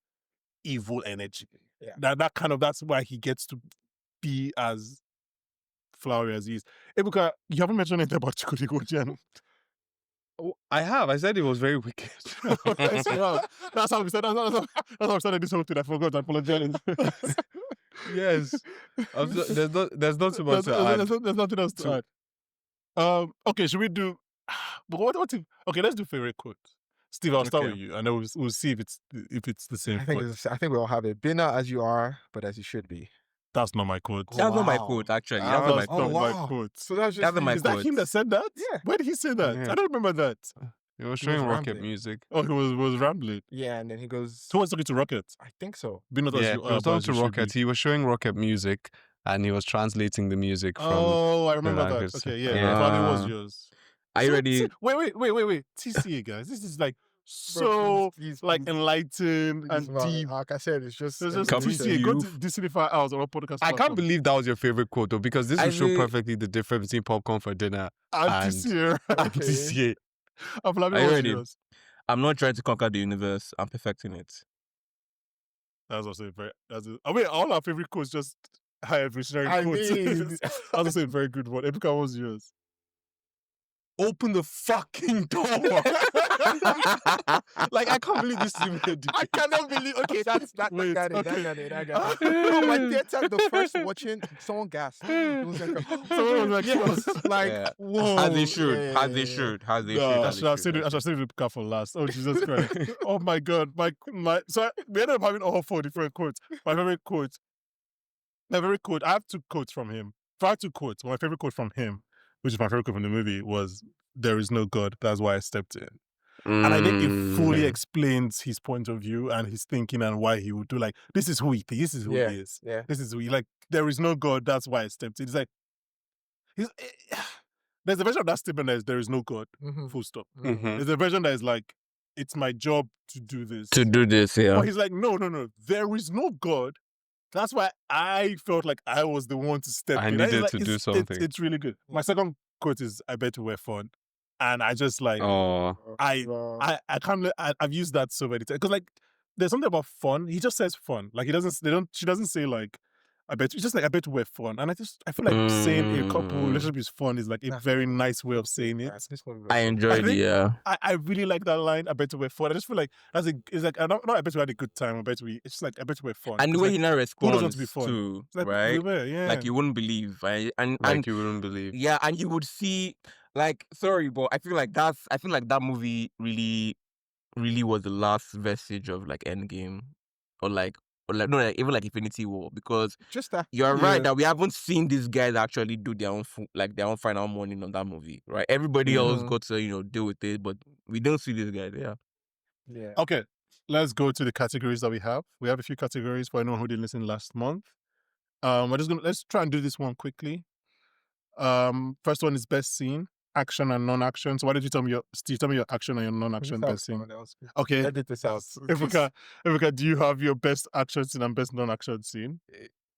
evil energy. Yeah. That's why he gets to be as flowery as he is. Ebuka, you haven't mentioned anything about Chukwudi. I have. I said it was very wicked. That's how we said. That's how we started this whole thing. I forgot. I apologize. Yes. There's not too much to add. There's nothing else to add. Okay, should we do? But what if? Okay, let's do favorite quote. Steve, I'll start Okay. with you, and then we'll see if it's the same quote. I think we all have it. Be not as you are, but as you should be. That's not my quote. Oh, That's not my wow. quote, actually. Ah, That's not my That's quote. not my wow. quote. So that's just That's not my Is that quote. him that said that? Yeah. Where did he say that? Yeah. I don't remember that. He was He was showing Rocket rambling. music. Oh, he was rambling. Yeah, and then he goes, Who was talking to Rocket? I think so. Be not as Yeah, you he are, was but talking as to you should Rocket. be. He was showing Rocket music, and he was translating the music from. Oh, I remember that. language. Okay, yeah. Yeah. Probably was yours. Are you ready? Wait. TCA, guys. This is like so please, like please, enlightened please, and man. deep. Like I said, it's just It's just Coming to TCA. Go you. to Disney Hours or podcast. I can't platform. believe that was your favorite quote, though, because this I will show really- perfectly the difference between popcorn for dinner And and- TCA. and Okay. TCA. Afolabi Are you was ready? yours. I'm not trying to conquer the universe. I'm perfecting it. That's also a very. I mean, all our favorite quotes just high evolutionary I quotes. mean- That's also a very good one. Ebuka, what was yours? Open the fucking door. Like, I can't believe this is even a debate. I cannot believe. Okay, that's that. Wait, Got it. okay. That got it. No, my theater, the first watching, someone gasped. It was like, Someone was like, yes, like, Yeah. whoa. As they should. Yeah, As they yeah, should. As they No, should. I as should they have saved it. I should have saved Ebuka for last. Oh Jesus Christ! Oh my God! My. So we ended up having all 4 different quotes. My favorite quote My favorite quote. I have two quotes from him. I have two quotes. My favorite quote from him, which is my favorite quote from the movie, was "There is no God. That's why I stepped in." And I think it fully explains his point of view and his thinking and why he would do like, this is who he thinks, this is who he is. Yeah. This is who he, like, there is no God, that's why I stepped in. It's like, there's a version of that statement that is, there is no God, full stop. Mhm. There's a version that is like, it's my job to do this. To do this, yeah. But he's like, no, there is no God. That's why I felt like I was the one to step I in. needed Like, to do something. It's really good. My second quote is, I bet you were fun. And I just like, Oh, I can't. I've used that so many times because like there's something about fun. He just says fun. Like he doesn't. She doesn't say like. I bet. It's just like I bet we're fun. And I feel like saying a couple relationship is fun is like a very nice way of saying it. I enjoyed it, yeah. I really like that line. I bet we're fun. I just feel like it's like I don't. I bet we had a good time. It's just like I bet we're fun. And the way he now responds want to be fun? too, Like, right? we were, yeah. Like you wouldn't believe, right? And you wouldn't believe. yeah, and you would see, like, sorry, but I feel like that movie really was the last vestige of like Endgame, or no, like, even like Infinity War, because Just that. you're right that we haven't seen these guys actually do their own their own final morning on that movie, right? Everybody else got to deal with it, but we don't see these guys. Yeah. Okay, let's go to the categories that we have. We have a few categories for anyone who didn't listen last month. Let's try and do this one quickly. First one is best scene, action and non-action. So why don't you tell me your action and your non-action best scene? Okay. Edit this out. Ebuka, do you have your best action scene and best non-action scene?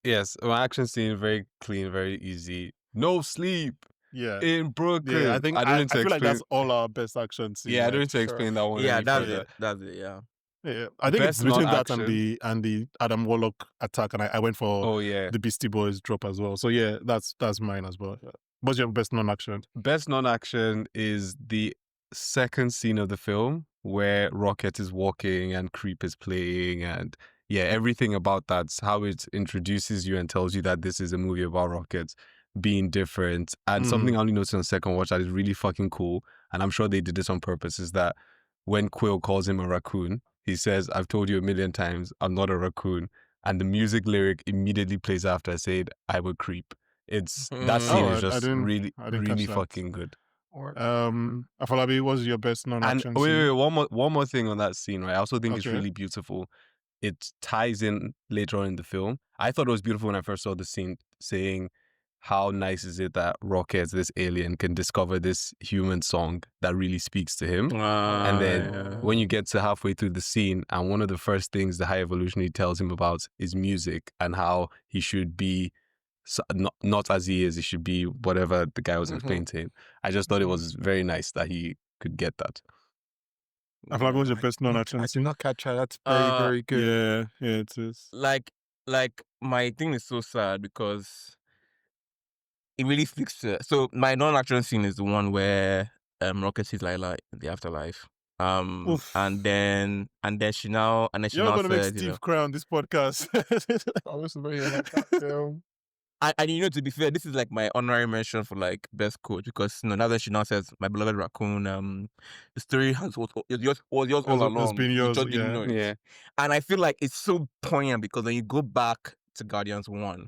Yes, my action scene very clean, very easy. No sleep Yeah. in Brooklyn. Yeah, I think I feel like that's all our best action scenes. Yeah, I don't need to explain that one. Yeah, any that's further. it. That's it. Yeah. Yeah, I think Best it's between that non-action. and the Adam Warlock attack, and I went for Oh yeah. the Beastie Boys drop as well. So yeah, that's mine as well. What's your best non-action? Best non-action is the second scene of the film where Rocket is walking and Creep is playing, and yeah, everything about that's how it introduces you and tells you that this is a movie about Rocket being different. And something I only noticed on second watch that is really fucking cool, and I'm sure they did this on purpose, is that when Quill calls him a raccoon, he says, "I've told you a million times, I'm not a raccoon." And the music lyric immediately plays after, saying, "I will creep." It's that scene is just really fucking good. Afolabi, what's your best non-action And scene? wait, one more thing on that scene, right? I also think it's really beautiful. It ties in later on in the film. I thought it was beautiful when I first saw the scene, saying, how nice is it that Rocket, this alien, can discover this human song that really speaks to him? And then when you get to halfway through the scene, and one of the first things the High Evolutionary tells him about is music, and how he should be not as he is, he should be whatever the guy was explaining to him. I just thought it was very nice that he could get that. Afolabi, what's your best non-action I scene? did not catch that. That's very good. Yeah, it is. Like my thing is so sad because it really speaks to. So my non-action scene is the one where Rocket sees Lila in the afterlife. And then she now You're now gonna make says, Steve cry on this podcast. I was very like that film. And to be fair, this is like my honorary mention for like best coach, because now that she now says, "My beloved raccoon," the story was yours all along. It's been yours, You just didn't know it. Yeah. And I feel like it's so poignant because when you go back to Guardians 1,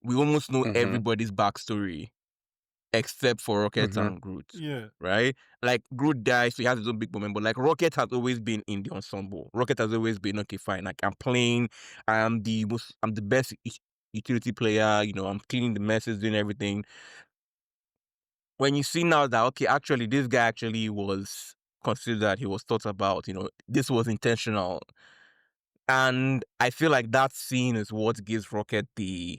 we almost know everybody's backstory except for Rocket and Groot. Yeah. Right? Like Groot dies, so he has his own big moment, but like Rocket has always been in the ensemble. Rocket has always been, okay, fine, like I'm playing, I'm the best utility player, I'm cleaning the messes, doing everything. When you see now that, okay, actually this guy actually was considered, he was thought about, this was intentional. And I feel like that scene is what gives Rocket you've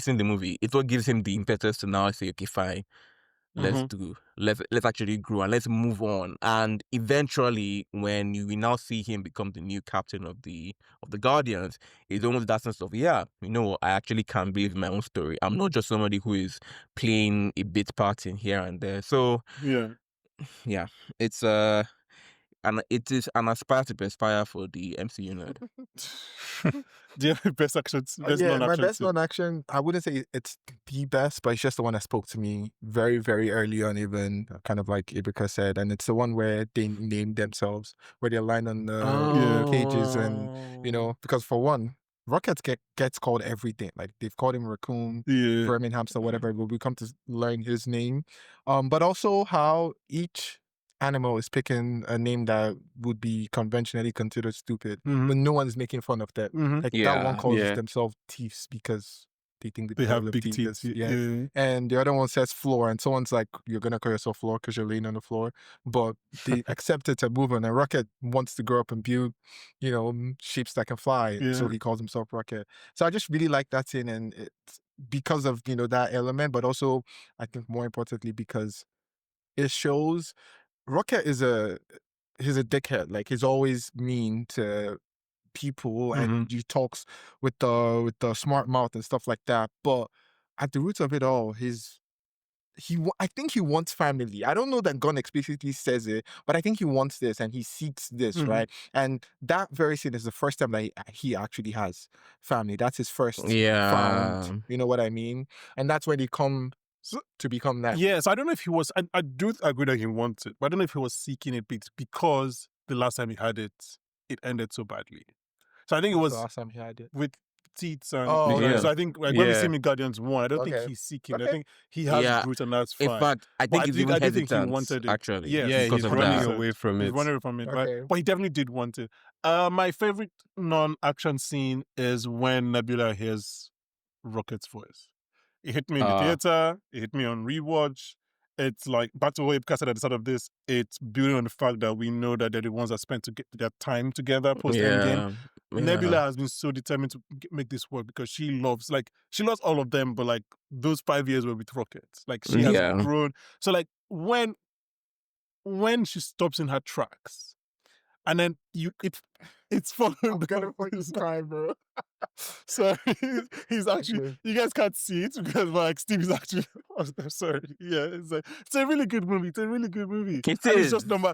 seen the movie, it's what gives him the impetus to now say, okay, fine, let's actually grow and let's move on. And eventually, when we now see him become the new captain of the Guardians, it's almost that sense of, I actually can believe in my own story. I'm not just somebody who is playing a bit part in here and there. So yeah, it's and it is an aspire for the MCU nerd. Do you have best action? My best non-action, I wouldn't say it's the best, but it's just the one that spoke to me very, very early on, even kind of like Ibuka said. And it's the one where they named themselves, where they're lying on the cages and, because for one, Rocket gets called everything. Like they've called him raccoon, Yeah. vermin, hamster, whatever. But we come to learn his name. But also how each animal is picking a name that would be conventionally considered stupid, Mhm. but no one is making fun of them. Mhm. Like that one Yeah, calls yeah. themselves thieves because they think They have big teeth. teeth. Yeah. And the other one says floor, and someone's like, "You're gonna call yourself floor because you're laying on the floor." But they accept it to move on. And Rocket wants to grow up and build, shapes that can fly. So Yeah. he calls himself Rocket. So I just really like that scene, and it's because of that element, but also I think more importantly because it shows Rocket is he's a dickhead. Like he's always mean to people and he talks with the smart mouth and stuff like that. But at the root of it all, I think he wants family. I don't know that Gunn explicitly says it, but I think he wants this and he seeks this, Mhm. right? And that very scene is the first time that he actually has family. That's his first Yeah. found. You know what I mean? And that's when he come So- to become that. Yes, I don't know if he was. I do agree that he wanted, but I don't know if he was seeking it because the last time he had it, it ended so badly. So I think it That's was the last time he had it. with teeth and Oh, Groot. okay. So I think like, when we see Yeah. him in Guardians 1, I don't think Okay. he's seeking. I Okay. think he has Yeah. Groot and that's In fine. fact, I But think he's even I do think he hesitant, wanted it. actually. Yes, Yeah, because he's of running that. away from He's it. running away from it, right? Okay. But he definitely did want it. My favorite non-action scene is when Nebula hears Rocket's voice. It hit me in the theater. It hit me on rewatch. It's like back to what Ipka said at the start of this. It's building on the fact that we know that they're the ones that spent to get their time together post Endgame. Yeah. Nebula has been so determined to make this work because she loves all of them, but like those 5 years were with Rocket. Like she has Yeah. grown. So like when she stops in her tracks, and then it's following. I'm gonna fucking cry, bro. So he's actually, you guys can't see it because like Steve is actually, I'm sorry. Yeah, it's a really good movie. It's a really good movie. It And is. it's just number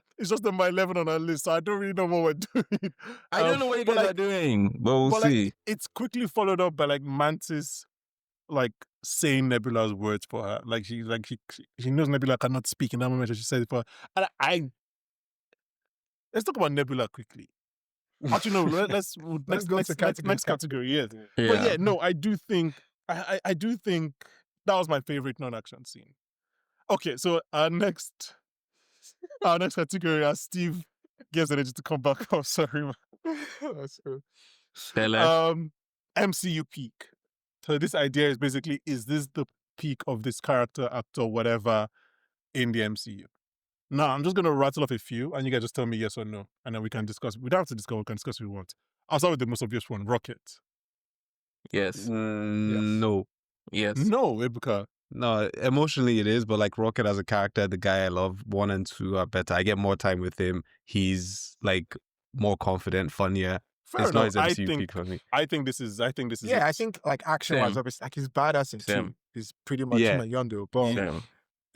11 on our list, so I don't really know what we're doing. I don't know what you guys are doing, but we'll see. It's quickly followed up by like Mantis like saying Nebula's words for her. Like she knows Nebula cannot speak in that moment, so she said it for her. And let's talk about Nebula quickly. Actually, no. Let's go to category. next category. Yes, Yeah. but yeah, no. I do think I do think that was my favorite non-action scene. Okay, so our next category, as Steve gets energy to come back. I'm sorry, man. That's good. Tell us. MCU peak. So this idea is basically, is this the peak of this character, actor, whatever, in the MCU? Now, I'm just going to rattle off a few, and you guys just tell me yes or no, and then we can discuss. We don't have to discuss, we can discuss if we want. I'll start with the most obvious one, Rocket. Yes. No. Yes. No, Ebuka. No, emotionally it is, but like Rocket as a character, the guy I love, 1 and 2 are better. I get more time with him. He's like more confident, funnier. Fair It's enough. not his MCU peak for me. I think this is Yeah, it. I think like action wise, Same. obviously, like he's badass in Same. 2. He's pretty much Yeah. him and Yondo, but Same.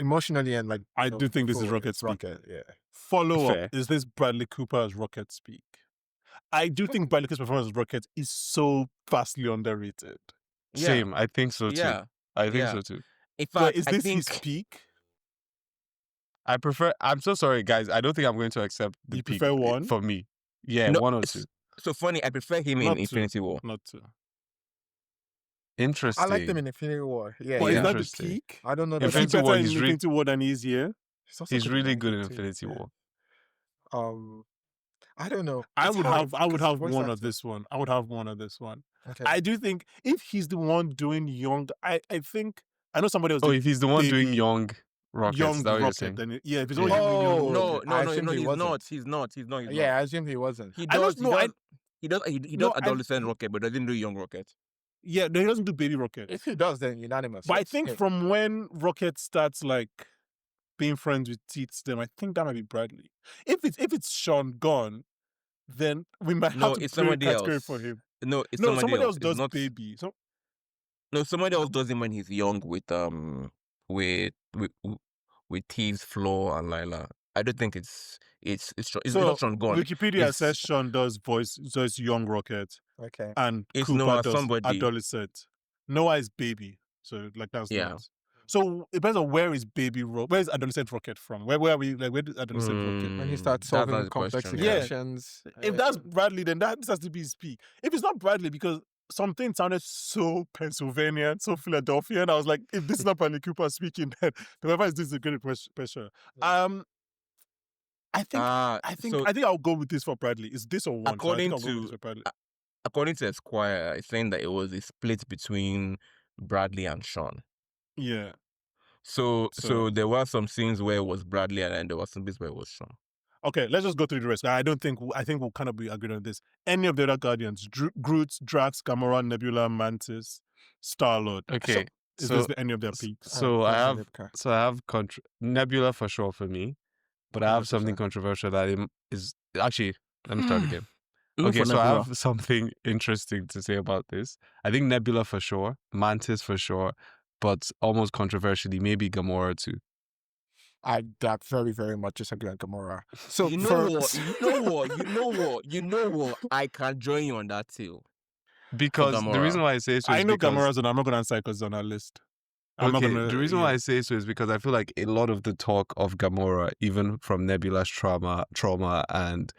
emotionally and like I do think this is forward, Rocket's it's peak. Rocket. Yeah. Follow Fair. up, is this Bradley Cooper as Rocket speak? I do think Bradley Cooper's performance as Rocket is so vastly underrated. Yeah. Same. I think so too. Yeah. I think Yeah. so too. In But fact, is I this think his peak? I'm so sorry, guys. I don't think I'm going to accept the You peak prefer 1? for me. Yeah, No, 1 or it's 2. so funny. I prefer him Not in 2. Infinity War. Not 2. Interesting. I liked him in Infinity War. Yeah. But is yeah. that the Interesting. peak? I don't know that. Is he Infinity better War, in he's Infinity War than he is here? also He's really good in Endgame too. Infinity Yeah. War. I don't know. I It's would hard have because voice one of acting- this one. I would have one of this one. Okay. I do think if he's the one doing young, I think I know somebody else. Oh, did if he's the one doing baby- young Rocket, young is that what you're Rocket, saying? then if it's Yeah. only Oh, No, I no, assumed he he's wasn't. not. He's not. He's not. Yeah, I assumed he wasn't. He I does. don't know, He does No, I- adolescent Rocket, but doesn't do young Rocket. yeah, no, he doesn't do baby Rocket. If he does, then unanimous. But I Yes. think Yeah. from when Rocket starts like being friends with Teats, then I think that might be Bradley. If it's Sean Gunn, then we might No, have to it's create a somebody category else. for him. No, it's No, somebody else. does It's not, baby. So No, somebody else does him when he's young with Thieves, Flo, and Lila. I don't think it's not Sean Gunn. Wikipedia It's- says Sean does young Rocket, Okay. and It's Cooper Noah does somebody. adolescent. Noah is baby, so like that's Yeah. nice. So it depends on where is where is adolescent Rocket from? Where are we? Like where does adolescent Rocket? When he Mm, starts that's not solving the complex question. Yeah. equations. If that's Bradley, then that has to be his peak. If it's not Bradley, because something sounded so Pennsylvania, so Philadelphia, and I was like, if this is not Bradley Cooper speaking, then whoever is this is a great pressure. I think so I'll go with this for Bradley. Is this or one? So I think according I'll go with this to for Bradley. according to Esquire, it's saying that it was a split between Bradley and Sean. Yeah. So So- there were some scenes where it was Bradley and then there were some bits where it was Sean. Okay, let's just go through the rest. I think we'll kind of be agreed on this. Any of the other Guardians, Groot, Drax, Gamora, Nebula, Mantis, Star-Lord. Okay. Is So this any of their peaks? so I have Nebula. Nebula for sure for me, but I have something controversial that is actually. Let me start again. Okay, so I have something interesting to say about this. I think Nebula for sure, Mantis for sure, but almost controversially, maybe Gamora too. I that very, very much disagree on Gamora. So You know what? I can join you on that too. Because the Gamora. reason why I say so is I know because, Gamora's and I'm not going to answer because it's on our list. I'm not okay, gonna, the reason yeah. why I say so is because I feel like a lot of the talk of Gamora, even from Nebula's trauma and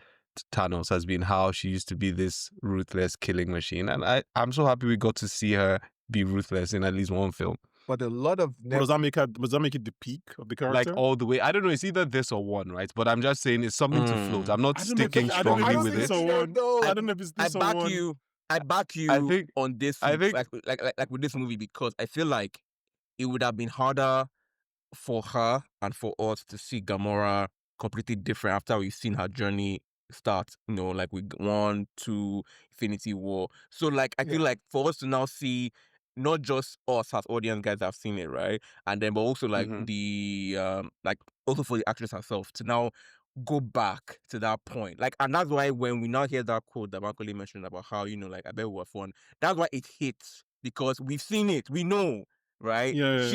Thanos, has been how she used to be this ruthless killing machine. And I'm so happy we got to see her be ruthless in at least one film. but a lot of But does that make it the peak of the character? Like all the way. I don't know, it's either this or one, right? But I'm just saying it's something to float. I'm not I don't know if sticking it's- I don't know strongly if with it's it. this or one. No, I don't know if it's I this or back one. you. I back you I think- on this. I think- like with this movie because I feel like it would have been harder for her and for us to see Gamora completely different after we've seen her journey start. You know, like with 1, 2, Infinity War. So like I feel like for us to now see not just us as audience guys that have seen it, right? And then but also like Mhm. the like also for the actress herself to now go back to that point. Like, and that's why when we now hear that quote that Macaulay mentioned about how, you know, like, I bet we were fun, that's why it hits because we've seen it. We know, right? Yeah.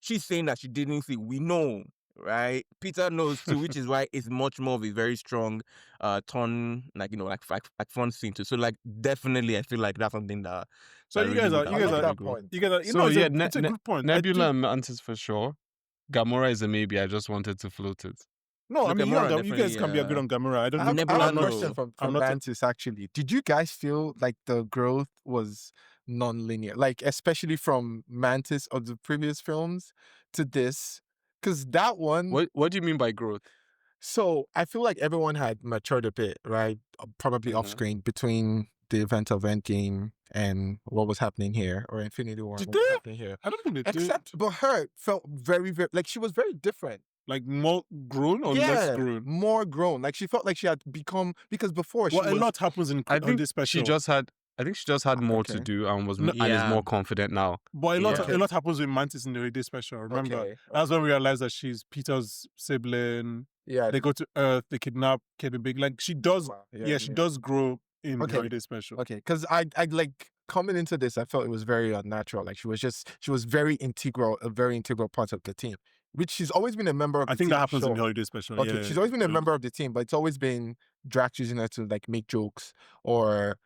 She's saying that she didn't see. We know, right? Peter knows too, which is why it's much more of a very strong tone, like, you know, like fun scene too. So, like, definitely, I feel like that's something that. So that you really guys are would you have guys been are very that good. point. you guys are So, yeah, it's a good point. Nebula and Mantis for sure. Gamora is a maybe. I just wanted to float it. No, I Look, mean Gamora you guys definitely, can be agreed on Gamora. I don't I know. have, Nebula, I have a no. question from I'm not- Mantis actually. Did you guys feel like the growth was non-linear? Like especially from Mantis of the previous films to this? Because that one What do you mean by growth? so I feel like everyone had matured a bit, right? Probably off Mhm. screen between the event of Endgame and what was happening here, or Infinity War. Did What was they? happening here? I don't think they Except, did. but her felt very, very like she was very different. Like more grown or less grown. more grown. Like she felt like she had become because before she Well, a was. lot happens I on think this special. she just had more to Okay. do and was No- and is Yeah. more confident now. But Yeah. a lot happens with Mantis in the holiday special. Remember, Okay, that's when we realized that she's Peter's sibling. Yeah. They go to Earth. They kidnap Kevin Big. Like she does. Wow, Yeah, she does grow in Okay. the holiday special. Okay, because I like coming into this, I felt it was very unnatural. Like she was very integral, a very integral part of the team, which she's always been a member of. I the think team, that happens in the sure. holiday special. Okay, Yeah, she's always been a yeah. member of the team, but it's always been Drax using her to like make jokes or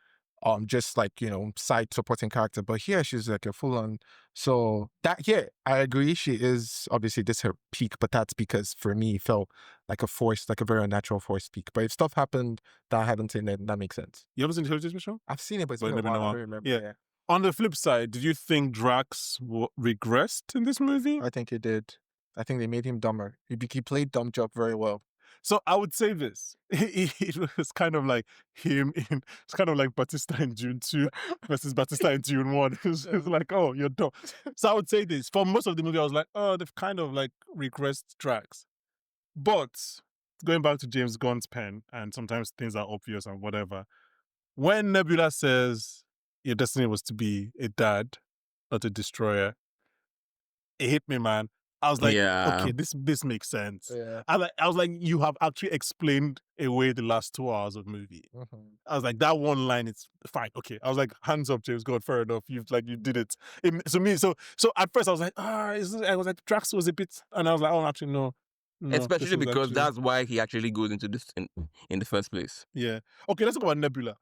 just like, you know, side supporting character. But here she's like a full on. So that I agree. She is obviously this her peak, but that's because for me it felt like a force, like a very unnatural force peak. But if stuff happened that I hadn't seen, then that makes sense. You haven't seen the holiday special? I've seen it, but it's But been a never know while. I how- don't remember. yeah. On the flip side, did you think Drax regressed in this movie? I think it did. I think they made him dumber. He played dumb job very well. So I would say this. It was kind of like it's kind of like Batista in June 2 versus Batista in June 1. It's like, oh, you're dumb. So I would say this. For most of the movie, I was like, oh, they've kind of like regressed Drax. But going back to James Gunn's pen, and sometimes things are obvious and whatever. When Nebula says your destiny was to be a dad, not a destroyer, it hit me, man. I was like, Yeah. okay, this makes sense. Yeah. I was like, you have actually explained away the last 2 hours of movie. I was like, that one line, it's fine. Okay. I was like, hands up, James Gunn, fair enough. You did it. So at first I was like, I was like, Drax was a bit, and I was like, oh, actually, no. Especially this was because actually- that's why he actually goes into this in the first place. Yeah. Okay, let's talk about Nebula.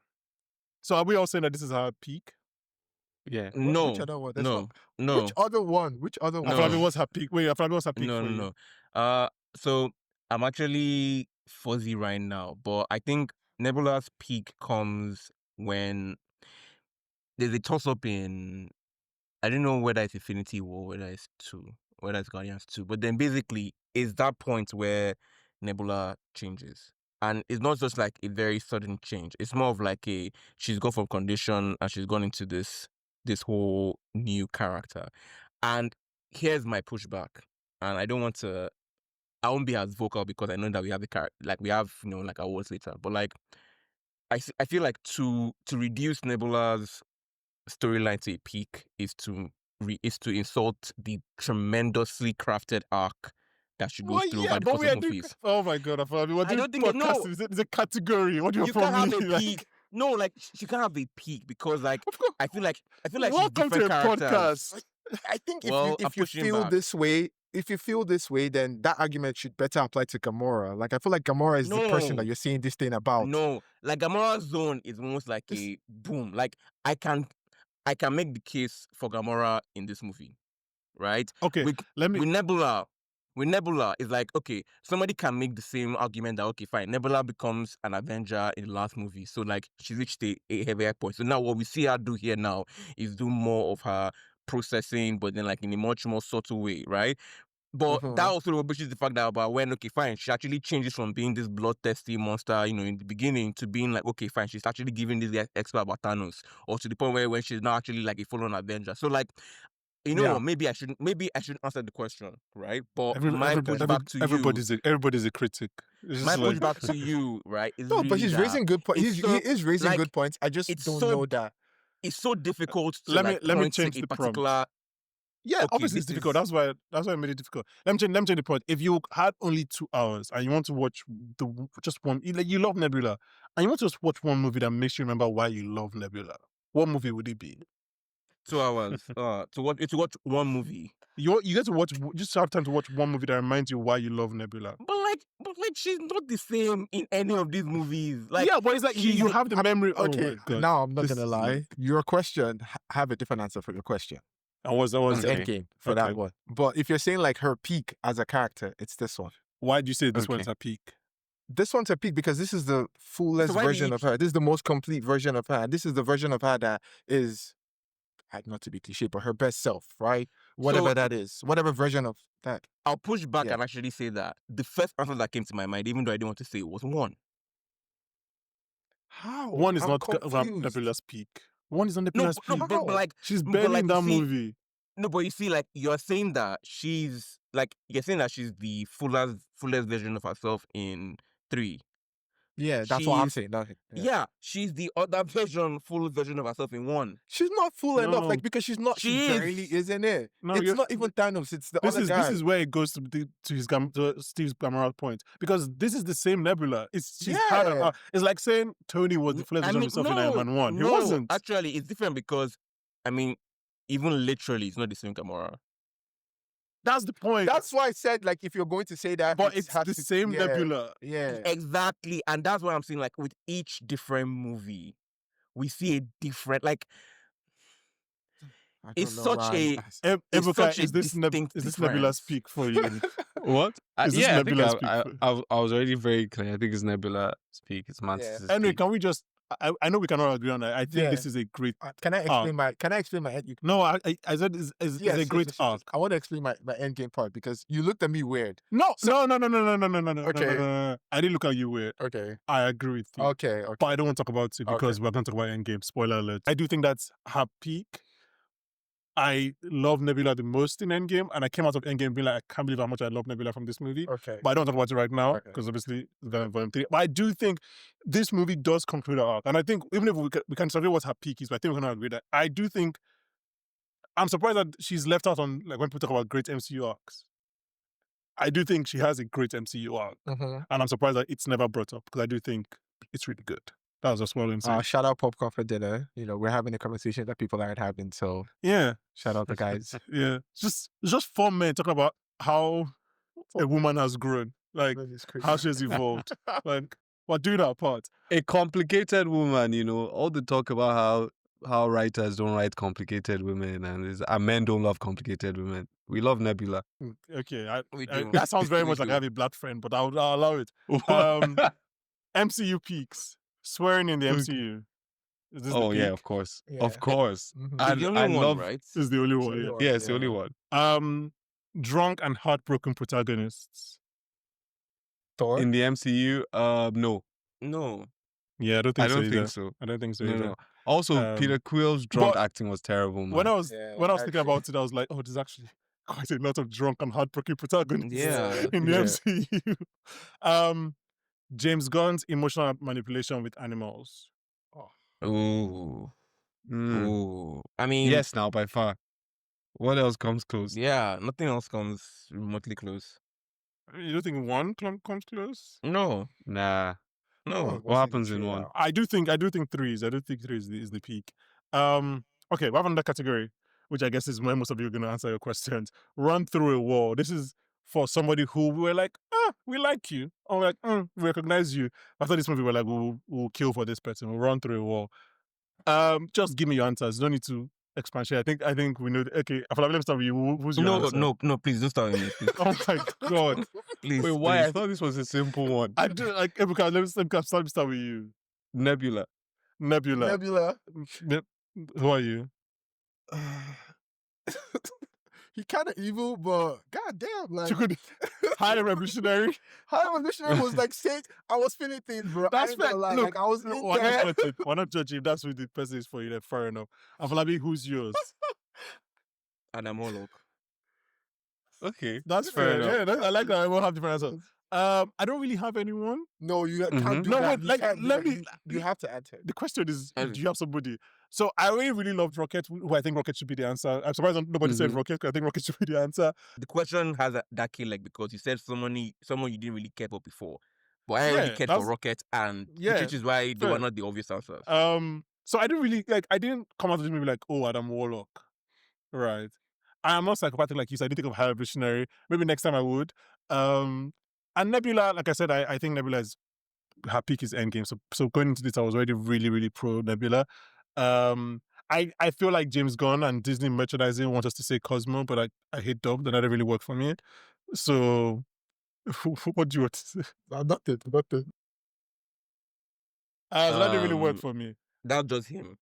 So are we all saying that this is her peak? Yeah. No, Which other one? There's no, not- no, Which other one? Which other one? No. Afolabi was her peak. Wait, Afolabi was her peak no, for no, you. no. So I'm actually fuzzy right now, but I think Nebula's peak comes when there's a toss-up in... I don't know whether it's Infinity War, whether it's 2, whether it's Guardians 2. But then basically, it's that point where Nebula changes. And it's not just like a very sudden change. It's more of like she's gone from condition and she's gone into this whole new character. And here's my pushback. And I won't be as vocal because I know that we have the character, like we have, like awards later. But like, I feel like to reduce Nebula's storyline to a peak is to insult the tremendously crafted arc that she goes through over the course of movies. Oh my god, Afolabi, I don't think it's a category. What do you you want can't from have me? a Like, peak. No, like she can't have a peak because like of course. I feel like she's Welcome to different a characters. podcast. I think Well, I'm if you pushing feel back. this way, then that argument should better apply to Gamora. Like, I feel like Gamora is the person that No. you're saying this thing about. No, like Gamora's zone is almost like a boom. Like I can make the case for Gamora in this movie, right? Okay, With Nebula, it's like, okay, somebody can make the same argument that, okay, fine, Nebula becomes an Avenger in the last movie. So, like, she reached a heavier point. So now what we see her do here now is do more of her processing, but then, like, in a much more subtle way, right? But that also represents the fact that about when, okay, fine, she actually changes from being this bloodthirsty monster, in the beginning to being like, okay, fine, she's actually giving this expert about Thanos, or to the point where when she's now actually like a full-on Avenger. So, like, maybe I shouldn't answer the question, right? But everybody's a critic. My pushback to you, right, is No, but really he's that raising good points. He is raising good points. I just don't know that. it's so difficult to Let me point change to a the prompt. particular. Yeah, Okay, obviously it's this difficult. is- That's why I made it difficult. Let me change the point. If you had only 2 hours and you want to watch just one, you love Nebula, and you want to just watch one movie that makes you remember why you love Nebula, what movie would it be? 2 hours to watch one movie. You get to watch, just have time to watch one movie that reminds you why you love Nebula. But like she's not the same in any of these movies. Like, yeah, but it's like you have the memory. Okay, oh my God. now I'm not This gonna is lie. Your question, have a different answer for your question. I was It's Okay. Endgame for Okay. that one. But if you're saying like her peak as a character, it's this one. Why do you say this Okay. one's a peak? This one's a peak because this is the fullest So why do version you- of her. This is the most complete version of her. This is the version of her that is, not to be cliche, but her best self, right? Whatever So- that is, whatever version of that. I'll push back Yeah. and actually say that the first answer that came to my mind, even though I didn't want to say it, was 1. How? One is I'm not confused. Nebula's peak. One is on No, Nebula's no, peak. but like She's but barely like, in that you see- movie. No, but you see, like, you're saying that she's the fullest version of herself in 3. Yeah, that's what I'm She's- saying. Nothing. Yeah, she's the other full version of herself in 1. She's not full No, enough, no. like, because she's not. She She is. barely is in it. No, It's you're- not even Thanos. It's the This other is guy. this is where it goes to Steve's Gamora point, because this is the same Nebula. She's had Yeah. it's like saying Tony was the fullest version of himself in Iron Man 1. He wasn't. Actually, it's different because, I mean, even literally, it's not the same Gamora. That's the point. That's why I said, like, if you're going to say that, but it's has the to- same yeah, Nebula. Yeah. Exactly, and that's why I'm saying, like, with each different movie, we see a different, like, I it's don't know, such man. a- It's Ebuka, such a is this distinct Nebula's difference. peak for you? What? Is this Yeah, I think Nebula's I, peak? I was already very clear. I think it's Nebula's peak. It's Mantis' Anyway, peak. can we just? I know we cannot agree on that. I think Yeah. this is a great. Can I explain my? Can I explain my? No, I said it's a great arc. I want to explain my end game part because you looked at me weird. No. Okay. No. I didn't look at you weird. Okay. I agree with you. Okay. But I don't want to talk about it because we're going to talk about Endgame. Spoiler alert. I do think that's her peak. I love Nebula the most in Endgame, and I came out of Endgame being like, I can't believe how much I love Nebula from this movie. Okay. But I don't talk about it right now Okay. because obviously it's volume 3. But I do think this movie does conclude her arc. And I think even if we can disagree what her peak is, but I think we're going to agree that I do think I'm surprised that she's left out on, like, when people talk about great MCU arcs. I do think she has a great MCU arc. Mhm. And I'm surprised that it's never brought up because I do think it's really good. That was just what I'm saying. Shout out Popcorn for dinner. You know, we're having a conversation that people aren't having. So Yeah. shout out the guys. Yeah. Just 4 men talking about how a woman has grown. Like, That is crazy. how she's evolved. Like, we're doing our part. A complicated woman, all the talk about how writers don't write complicated women and men don't love complicated women. We love Nebula. Okay. We do. That sounds very We much like do. I have a black friend, but I'll allow it. MCU peaks. Swearing in the Okay. MCU. Is this Oh the yeah, peak? of course, Yeah. of course. Mhm. It's And the only I one, love. right? This is the only It's one. the Yeah. only Yeah, it's the only yeah. one Drunk and heartbroken protagonists. Thor. in the MCU. No, No. Yeah, I don't I think so don't think either. so. I don't think so No, either. no. Also, Peter Quill's drunk but acting was terrible, man. When I was Yeah, when I was thinking actually. about it, I was like, oh, there's actually quite a lot of drunk and heartbroken protagonists Yeah. in the Yeah. MCU. James Gunn's emotional manipulation with animals. Ooh. Mm. Ooh. I mean, Yes, now by far. What else comes close? yeah, nothing else comes remotely close. You don't think one comes close? No. Nah. No. What happens in one? I do think three is. I do think three is the peak. Okay, we have another category, which I guess is where most of you are going to answer your questions. Run through a wall. This is for somebody who we were like, we like you, or like, we recognize you. After this movie, we're like, we'll kill for this person. We'll run through a wall. Just give me your answers. You don't need to expand. I think we know. Okay, Afolabi, let me start with you. Who's your answer? No, please don't start with me. Please. Oh my god. Please. Wait, why? I please. thought this was a simple one. I do like Ebuka. Let me start with you. Nebula. Nebula. Who are you? He kind of evil, but goddamn, like You could hire a revolutionary. High Revolutionary was like saying I was feeling things, bro. That's I ain't gonna fair. lie, Look, like I was in why there. not judge him? That's who the person is for you. Then fair enough. Afolabi, who's yours? And I'm all up. Okay. That's Fair fair. enough. Yeah, I like that. I will have different answers. I don't really have anyone. No, you Mhm. can't do No, that. wait, You like, can't do let that. me- You have to answer. The question is, I- do you have somebody? So I really loved Rocket, who I think Rocket should be the answer. I'm surprised nobody said Mhm. Rocket, 'cause I think Rocket should be the answer. The question has that kill like because you said someone you didn't really care for before. But I already Yeah, cared for that's- Rocket and yeah, which is why they fair. were not the obvious answers. So I didn't really I didn't come out of this movie like, oh, Adam Warlock. Right. I am not psychopathic like you, so I didn't think of High Revolutionary. Maybe next time I would. And Nebula, like I said, I think Nebula is her peak is Endgame. So going into this, I was already really, really pro Nebula. I feel like James Gunn and Disney merchandising want us to say Cosmo, but I hate dub. That didn't really work for me. So what do you want to say? Nothing. So that didn't really work Um, for me. That's just him.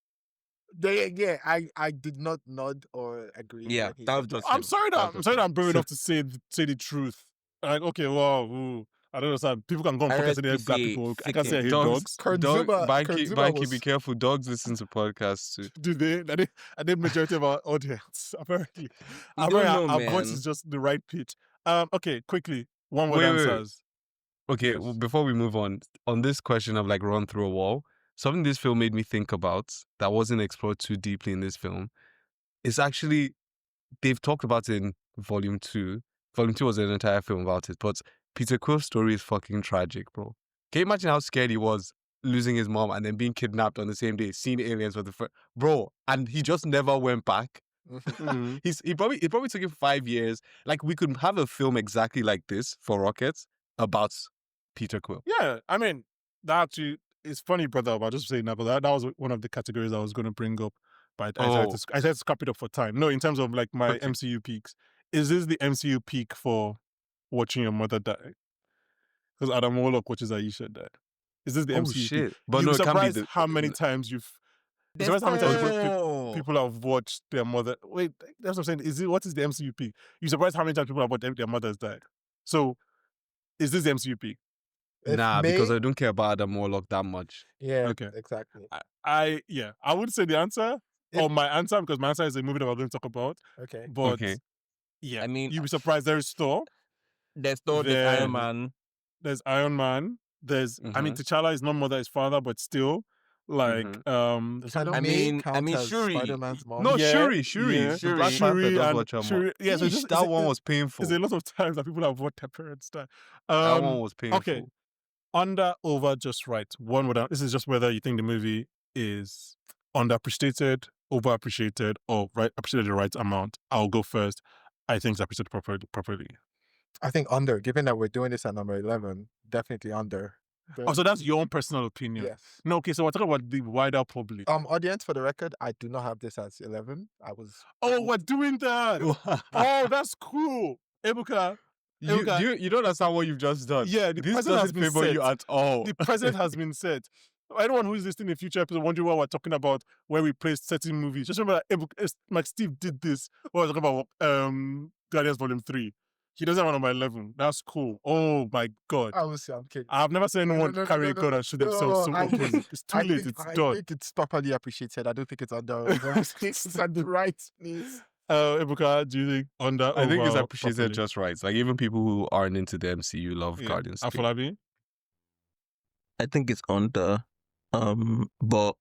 Yeah, I did not nod or agree. Yeah, when he that was said just that. I'm sorry that I'm brave So- enough to say the truth. Like, okay, well, I don't understand. People can go on podcasts and they hate black RSPCA, people. I can't say I hate sickening. dogs. Kurt Dog, Zuma Banky, was- be careful. Dogs listen to podcasts too. Do they? Are they majority of our audience? Apparently. You Apparently, don't know, our voice man. is just the right pitch. Okay, quickly. One word Wait. answers. Okay, Yes. well, before we move on this question of like run through a wall, something this film made me think about that wasn't explored too deeply in this film is actually, they've talked about it in Volume 2. Volume 2 was an entire film about it, but Peter Quill's story is fucking tragic, bro. Can you imagine how scared he was losing his mom and then being kidnapped on the same day, seeing aliens for the first... Bro, and he just never went back. Mhm. It probably took him 5 years. Like, we could have a film exactly like this for Rockets about Peter Quill. Yeah, I mean, that actually is funny, brother. About just saying that, but that was one of the categories I was going to bring up. But I decided to scrap it up for time. No, in terms of like my Okay. MCU peaks, is this the MCU peak for watching your mother die? Because Adam Warlock watches Aisha die. Is this the Oh, MCU peak? shit. But You'd no, be it can't be surprised the... how many times you've. There's Surprised how many times no. people have watched their mother. Wait, that's what I'm saying. What is the MCU peak? You're surprised how many times people have watched their mothers die. So, is this the MCU peak? If Nah, May- because I don't care about Adam Warlock that much. Yeah, Okay. exactly. I would say the answer If- or my answer, because my answer is a movie that we're going to talk about. Okay. But Okay. yeah, I mean, you'd be surprised. There's Thor, there's Thor, there's Then- Iron Man. there's Iron Man, there's I mean T'Challa is not mother, his father, but still like Can I May mean- count as Shuri. Spider-Man's mom? No, Yeah, Shuri. yeah. The Black Shuri Panther does and watch her mom. Shuri, yeah, so Yeesh, just, that one was painful. There's a lot of times that people have watched their parents die. That one was painful. Okay. Under, over, just right. One word. This is just whether you think the movie is underappreciated, overappreciated, or appreciated the right amount. I'll go first. I think it's appreciated properly. I think under, given that we're doing this at number 11, definitely under. Oh, so that's your own personal opinion. Yes. No, okay, so we're talking about the wider public. Audience, for the record, I do not have this as 11. I was... Oh, we're doing that. Oh, that's cool. Ebuka. You don't understand what you've just done. Yeah, the This president has doesn't been favor set. you at all. The president has been set. anyone who is listening in future episode wondering what we're talking about when we placed certain movies, just remember that like Steve did this when I was talking about Guardians Volume 3. He doesn't have one on my 11. That's cool. Oh my God. Honestly, I'm kidding. I've never seen anyone carry a gun and shoot themselves so openly. It's too late. It's done. I think it's properly appreciated. I don't think it's under. It's at the right place. Ibuka, do you think under? I think it's over, appreciated properly? just right. Like even people who aren't into the MCU love Yeah. Guardians. Peak. Afolabi? I think it's under, but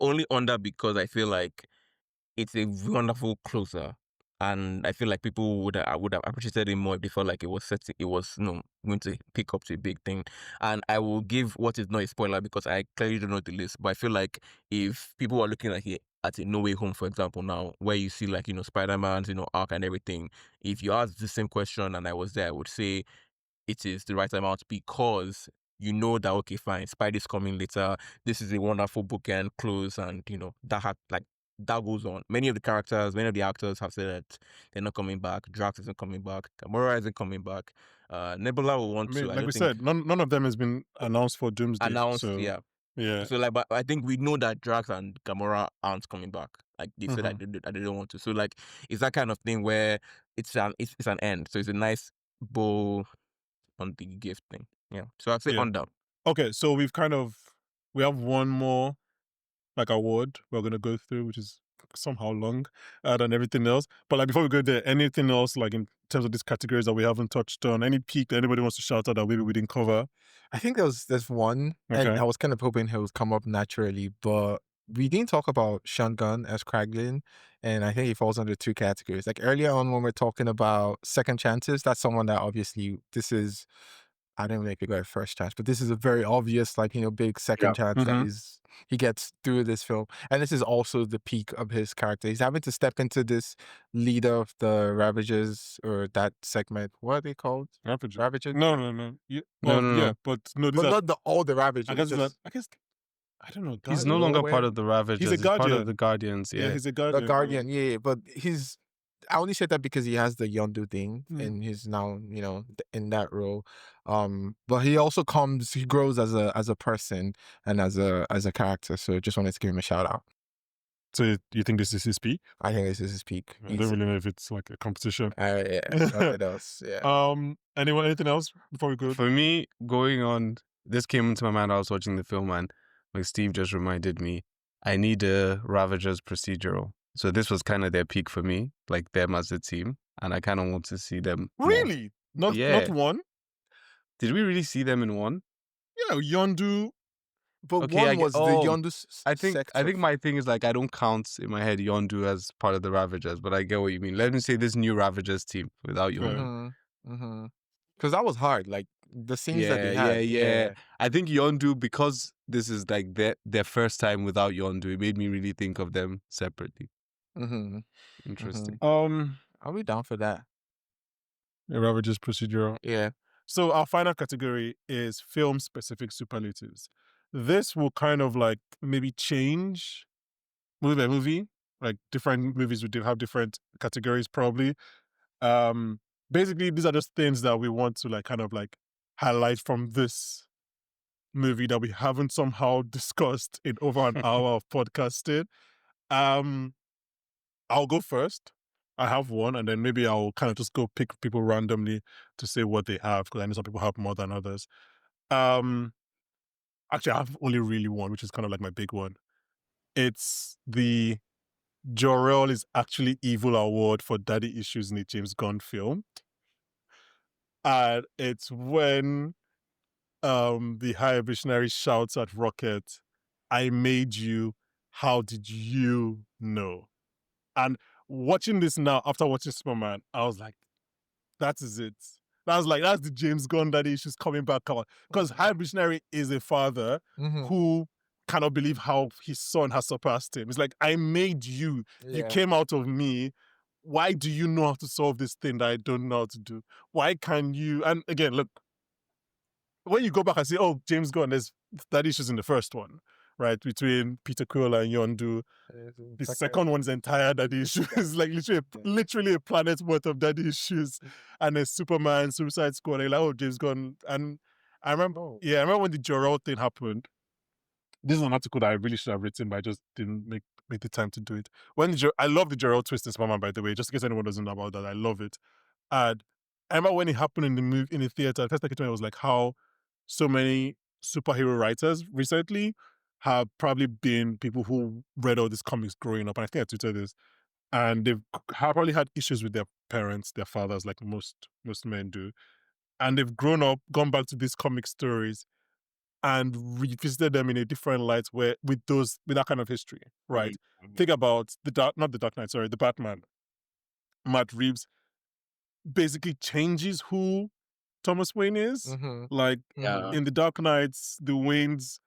only under because I feel like it's a wonderful closer, and I feel like people would have appreciated it more if they felt like it was going to pick up to a big thing. And I will give what is not a spoiler because I clearly don't know the list, but I feel like if people are looking at it at a No Way Home, for example, now where you see like Spider-Man's arc and everything, if you ask the same question and I was there, I would say it is the right amount because you know that, okay, fine, Spidey's coming later. This is a wonderful bookend close, and that goes on. Many of the characters, many of the actors have said that they're not coming back. Drax isn't coming back. Gamora isn't coming back. Nebula will want to. Like we said, none of them has been announced for Doomsday. Announced, so, yeah. So but I think we know that Drax and Gamora aren't coming back. Like they said that they don't want to. So like it's that kind of thing where it's an end. So it's a nice bow on the gift thing. Yeah. So I'd say under. Okay, so we have one more like award we're gonna go through, which is somehow long than everything else. But like before we go there, anything else like in terms of these categories that we haven't touched on? Any peak that anybody wants to shout out that maybe we didn't cover? I think there's one, and I was kind of hoping he would come up naturally, but we didn't talk about Sean Gunn as Kraglin, and I think he falls under two categories. Like earlier on when we're talking about second chances, that's someone that obviously I don't think he got a first chance, but this is a very obvious, big second chance that he gets through this film. And this is also the peak of his character. He's having to step into this leader of the Ravagers, or that segment. What are they called? Ravagers? No. No. But no, but not all the Ravagers. I guess I don't know. He's no longer part of the Ravagers. He's a Guardian. Part of the Guardians. Yeah, he's a Guardian. The Guardian, yeah. But I only said that because he has the Yondu thing, and he's now, in that role. But he also he grows as a person and as a character. So just wanted to give him a shout out. So you think this is his peak? I think this is his peak. I don't really know if it's like a competition. Yeah, nothing else. Yeah. Anything else before we go? For me, going on, this came into my mind. I was watching the film, and like Steve just reminded me, I need a Ravagers procedural. So this was kind of their peak for me, like them as a team, and I kind of want to see them. Really? More. Not one? Did we really see them in one? Yeah, Yondu. But one was the Yondu. I think my thing is like I don't count in my head Yondu as part of the Ravagers, but I get what you mean. Let me say this new Ravagers team without Yondu. Because that was hard. Like the scenes that they had. Yeah. I think Yondu, because this is like their first time without Yondu, it made me really think of them separately. Interesting. Are we down for that? A Ravagers procedural. Yeah. So our final category is film-specific superlatives. This will kind of like maybe change movie by movie. Like different movies would have different categories probably. Basically, these are just things that we want to like kind of like highlight from this movie that we haven't somehow discussed in over an hour of podcasting. I'll go first. I have one, and then maybe I'll kind of just go pick people randomly to say what they have, because I know some people have more than others. Actually, I have only really one, which is kind of like my big one. It's the Jor-El is actually evil award for daddy issues in a James Gunn film. And it's when the High Visionary shouts at Rocket, "I made you, how did you know?" And watching this now, after watching Superman, I was like, that is it. That's the James Gunn daddy issues coming back out. Because High Visionary is a father who cannot believe how his son has surpassed him. It's like, I made you. Yeah. You came out of me. Why do you know how to solve this thing that I don't know how to do? Why can you? And again, look, when you go back and say, oh, James Gunn, there's daddy issues in the first one, right? Between Peter Quill and Yondu. The second one's entire daddy issues. Like literally a planet's worth of daddy issues. And there's Superman, Suicide Squad. Like, oh, James Gunn. And I remember, I remember when the Jor-El thing happened. this is an article that I really should have written, but I just didn't make the time to do it. I love the Gerald twist in Spider-Man, by the way, just in case anyone doesn't know about that. I love it. And I remember when it happened in the theater, the first thing it was like how so many superhero writers recently have probably been people who read all these comics growing up. And I think I tweeted this. And they've probably had issues with their parents, their fathers, like most men do. And they've grown up, gone back to these comic stories and revisited them in a different light with that kind of history, right? Mhm. Think about not the Dark Knight, sorry, the Batman. Matt Reeves basically changes who Thomas Wayne is. Mhm. Like Yeah. in the Dark Knights, the Waynes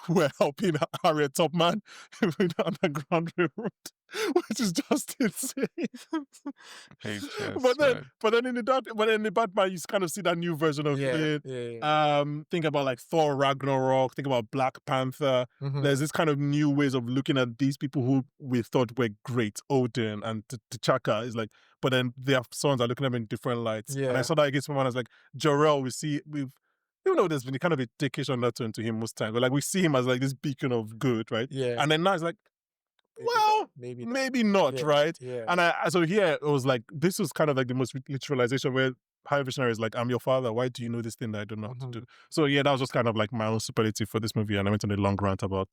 were helping Harriet Tubman with the Underground Railroad, which is just insane. HS, man. but then in the Batman, you kind of see that new version of it. Yeah. Think about like Thor Ragnarok. Think about Black Panther. Mhm. There's this kind of new ways of looking at these people who we thought were great. Odin and T'Chaka is like, but then their sons are looking at them in different lights. And I Yeah. saw that against someone. I was like, Jor-El, even though there's been kind of a dickish undertone to him most times, but like we see him as like this beacon of good, right? Yeah. And then now it's like, well, maybe not, Yeah. right? Yeah. And so here it was like, this was kind of like the most literalization where High Visionary is like, I'm your father. Why do you know this thing that I don't know how to do? So yeah, that was just kind of like my own superlative for this movie. And I went on a long rant about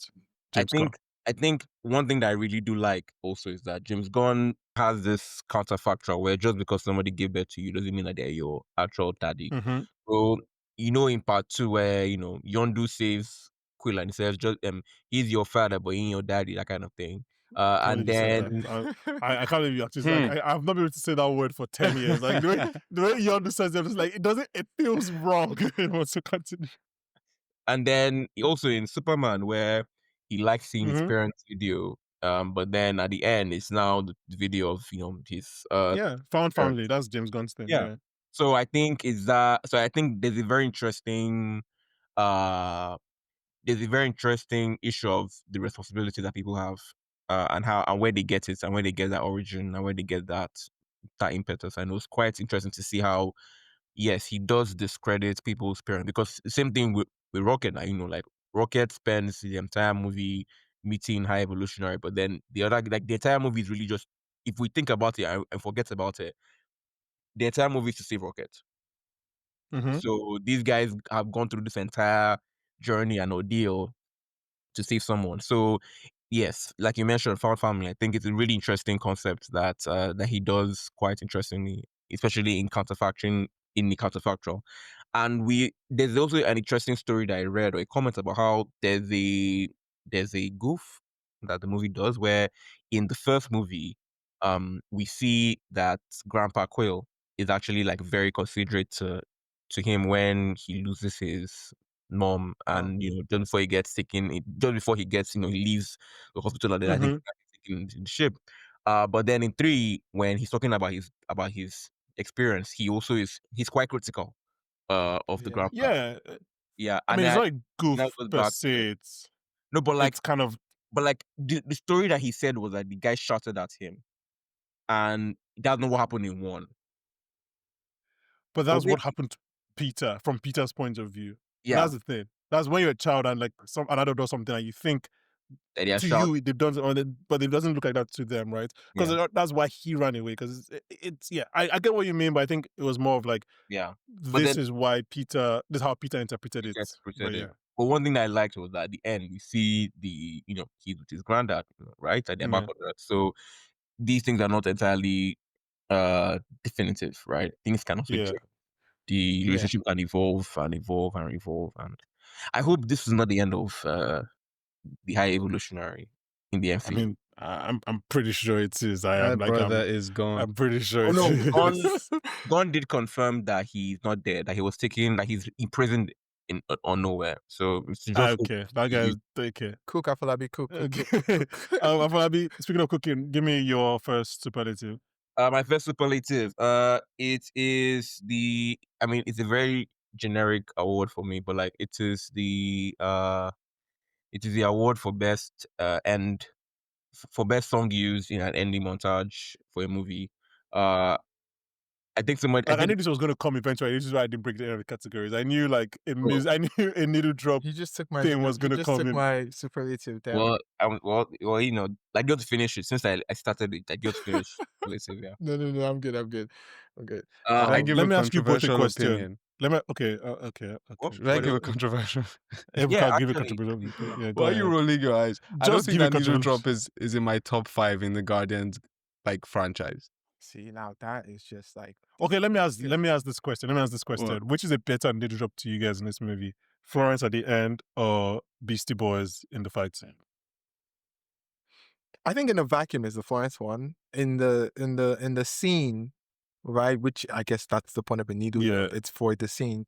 James Gunn. I think one thing that I really do like also is that James Gunn has this counterfactual where just because somebody gave birth to you doesn't mean that they're your actual daddy. Mm-hmm. So, in part 2 where, Yondu saves Quill and he says, just he's your father, but he ain't your daddy, that kind of thing. And then I can't believe you actually like I've not been able to say that word for 10 years. Like the way Yondu says it, it's like it feels wrong. It wants to continue. And then also in Superman where he likes seeing his Mhm. parents' video. But then at the end it's now the video of his found family. That's James Gunn's thing. Yeah. Yeah. So I think there's a very interesting issue of the responsibility that people have, and where they get it and where they get that origin and where they get that impetus. And it was quite interesting to see how, yes, he does discredit people's parents, because the same thing with Rocket. Like Rocket spends the entire movie meeting High Evolutionary, but then the entire movie is really just, if we think about it and forget about it, the entire movie is to save Rocket. Mhm. So these guys have gone through this entire journey and ordeal to save someone. So yes, like you mentioned, found family. I think it's a really interesting concept that he does quite interestingly, especially in the counterfactual. And there's also an interesting story that I read, or a comment about how there's a goof that the movie does, where in the first movie, we see that Grandpa Quill is actually like very considerate to him when he loses his mom, and just before he gets taken, just before he gets, he leaves the hospital, and then I think he's taken to the ship. But then in 3, when he's talking about his experience, he's quite critical of the grandpa. Yeah. Yeah, I and mean, it's then not a goof that goes per back to se. it. No, but like It's kind of, the story that he said was that the guy shouted at him, and that's not what happened in 1. but But that's when what happened to Peter from Peter's point of view. And yeah, that's the thing. That's when you're a child and like an adult does something and you think that they to shout, you they've done, but it doesn't look like that to them, right? Because yeah, that's why he ran away. Because it's I get what you mean, but I think it was more of like, yeah. But this then is why this is how Peter interpreted it. But yeah, But one thing that I liked was that at the end we see he's with his granddad, right? And they're back Yeah. on Earth. So these things are not entirely definitive, right? Things can also Yeah. change. The relationship can evolve and evolve and evolve. And I hope this is not the end of the High Evolutionary in the I MCU. mean, I'm pretty sure it is. My brother is gone. I'm pretty sure Oh no, it is. Gunn did confirm that he's not dead, that he was taken, that he's imprisoned in on nowhere. So it's just Okay, that guy's okay. Cook, Afolabi, cook. Okay. Afolabi, speaking of cooking, give me your first superlative. My first superlative. It is it's a very generic award for me, but like it is the award for best for best song used in an ending montage for a movie. I think somebody. Like, I knew this was going to come eventually. This is why I didn't break it into the categories. I knew like I knew a needle drop You just took my thing was going to come in. my superlative down. Well, you know, I got to finish it since I started it. I got to finish. Yeah. No, I'm good. I'm good. Should I give let a me ask you both a controversial question. opinion? Okay. Should I give a controversial? Ebuka, give a actually. controversial. Yeah, go Why are ahead. you rolling your eyes? I don't Just think give a that needle controversial. drop is in my top 5 in the Guardians like franchise. See, now that is just like Okay, let me ask this question. What? Which is a better needle drop to you guys in this movie? Florence at the end or Beastie Boys in the fight scene? I think in a vacuum is the Florence one. In the scene, right? Which I guess that's the point of a needle drop. It's for the scene.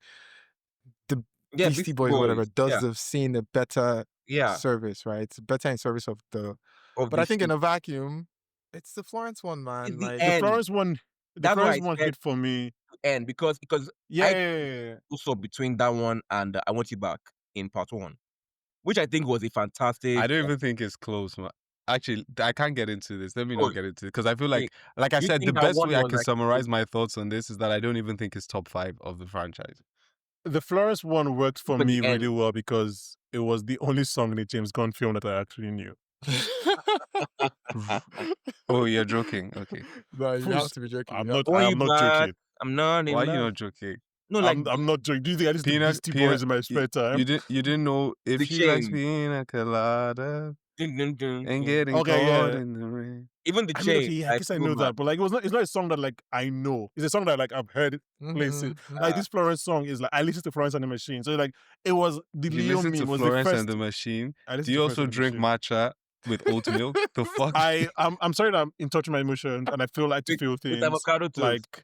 The Yeah, Beastie Boys, whatever, does yeah. the scene a better Yeah. service, right? It's better in service of the. Of But the I think in scene. a vacuum, it's the Florence one, man. It's the Like The end. Florence one. The That's why Florence I one said hit for me. end because Yeah. also between that one and I Want You Back in part 1, which I think was a fantastic. I don't even think it's close, man. Actually, I can't get into this. Let me Oh, not get into it because I feel like I you said, the think that best one way I was can like- summarize my thoughts on this is that I don't even think it's top 5 of the franchise. The Florence one worked for But me the end. really well because it was the only song in the James Gunn film that I actually knew. Oh, you're joking. Okay. no, you have to be joking. I'm You have not. to- I'm not joking. I'm not in Why are love. you not joking? No, like I'm not joking. Do you think I listen to Peanut- Beastie peanut- Boys in my spare time? You didn't know if The she likes chain. pina colada dun, dun, dun, and dun. getting Okay, caught yeah. in the rain. Even the I chain. mean, okay, yeah, I like, guess I good know man. that, but like, it's not a song that like I know. It's a song that like I've heard places. Like this Florence song is like I listen to Florence and the Machine, so like it was the You Leo listen to meme was Florence the first. and the Machine. I listened Do you to Florence also and the drink Machine. matcha with oat milk? The fuck? I'm sorry that I'm in touch with my emotions and I feel like to With- feel with things avocado toast. like.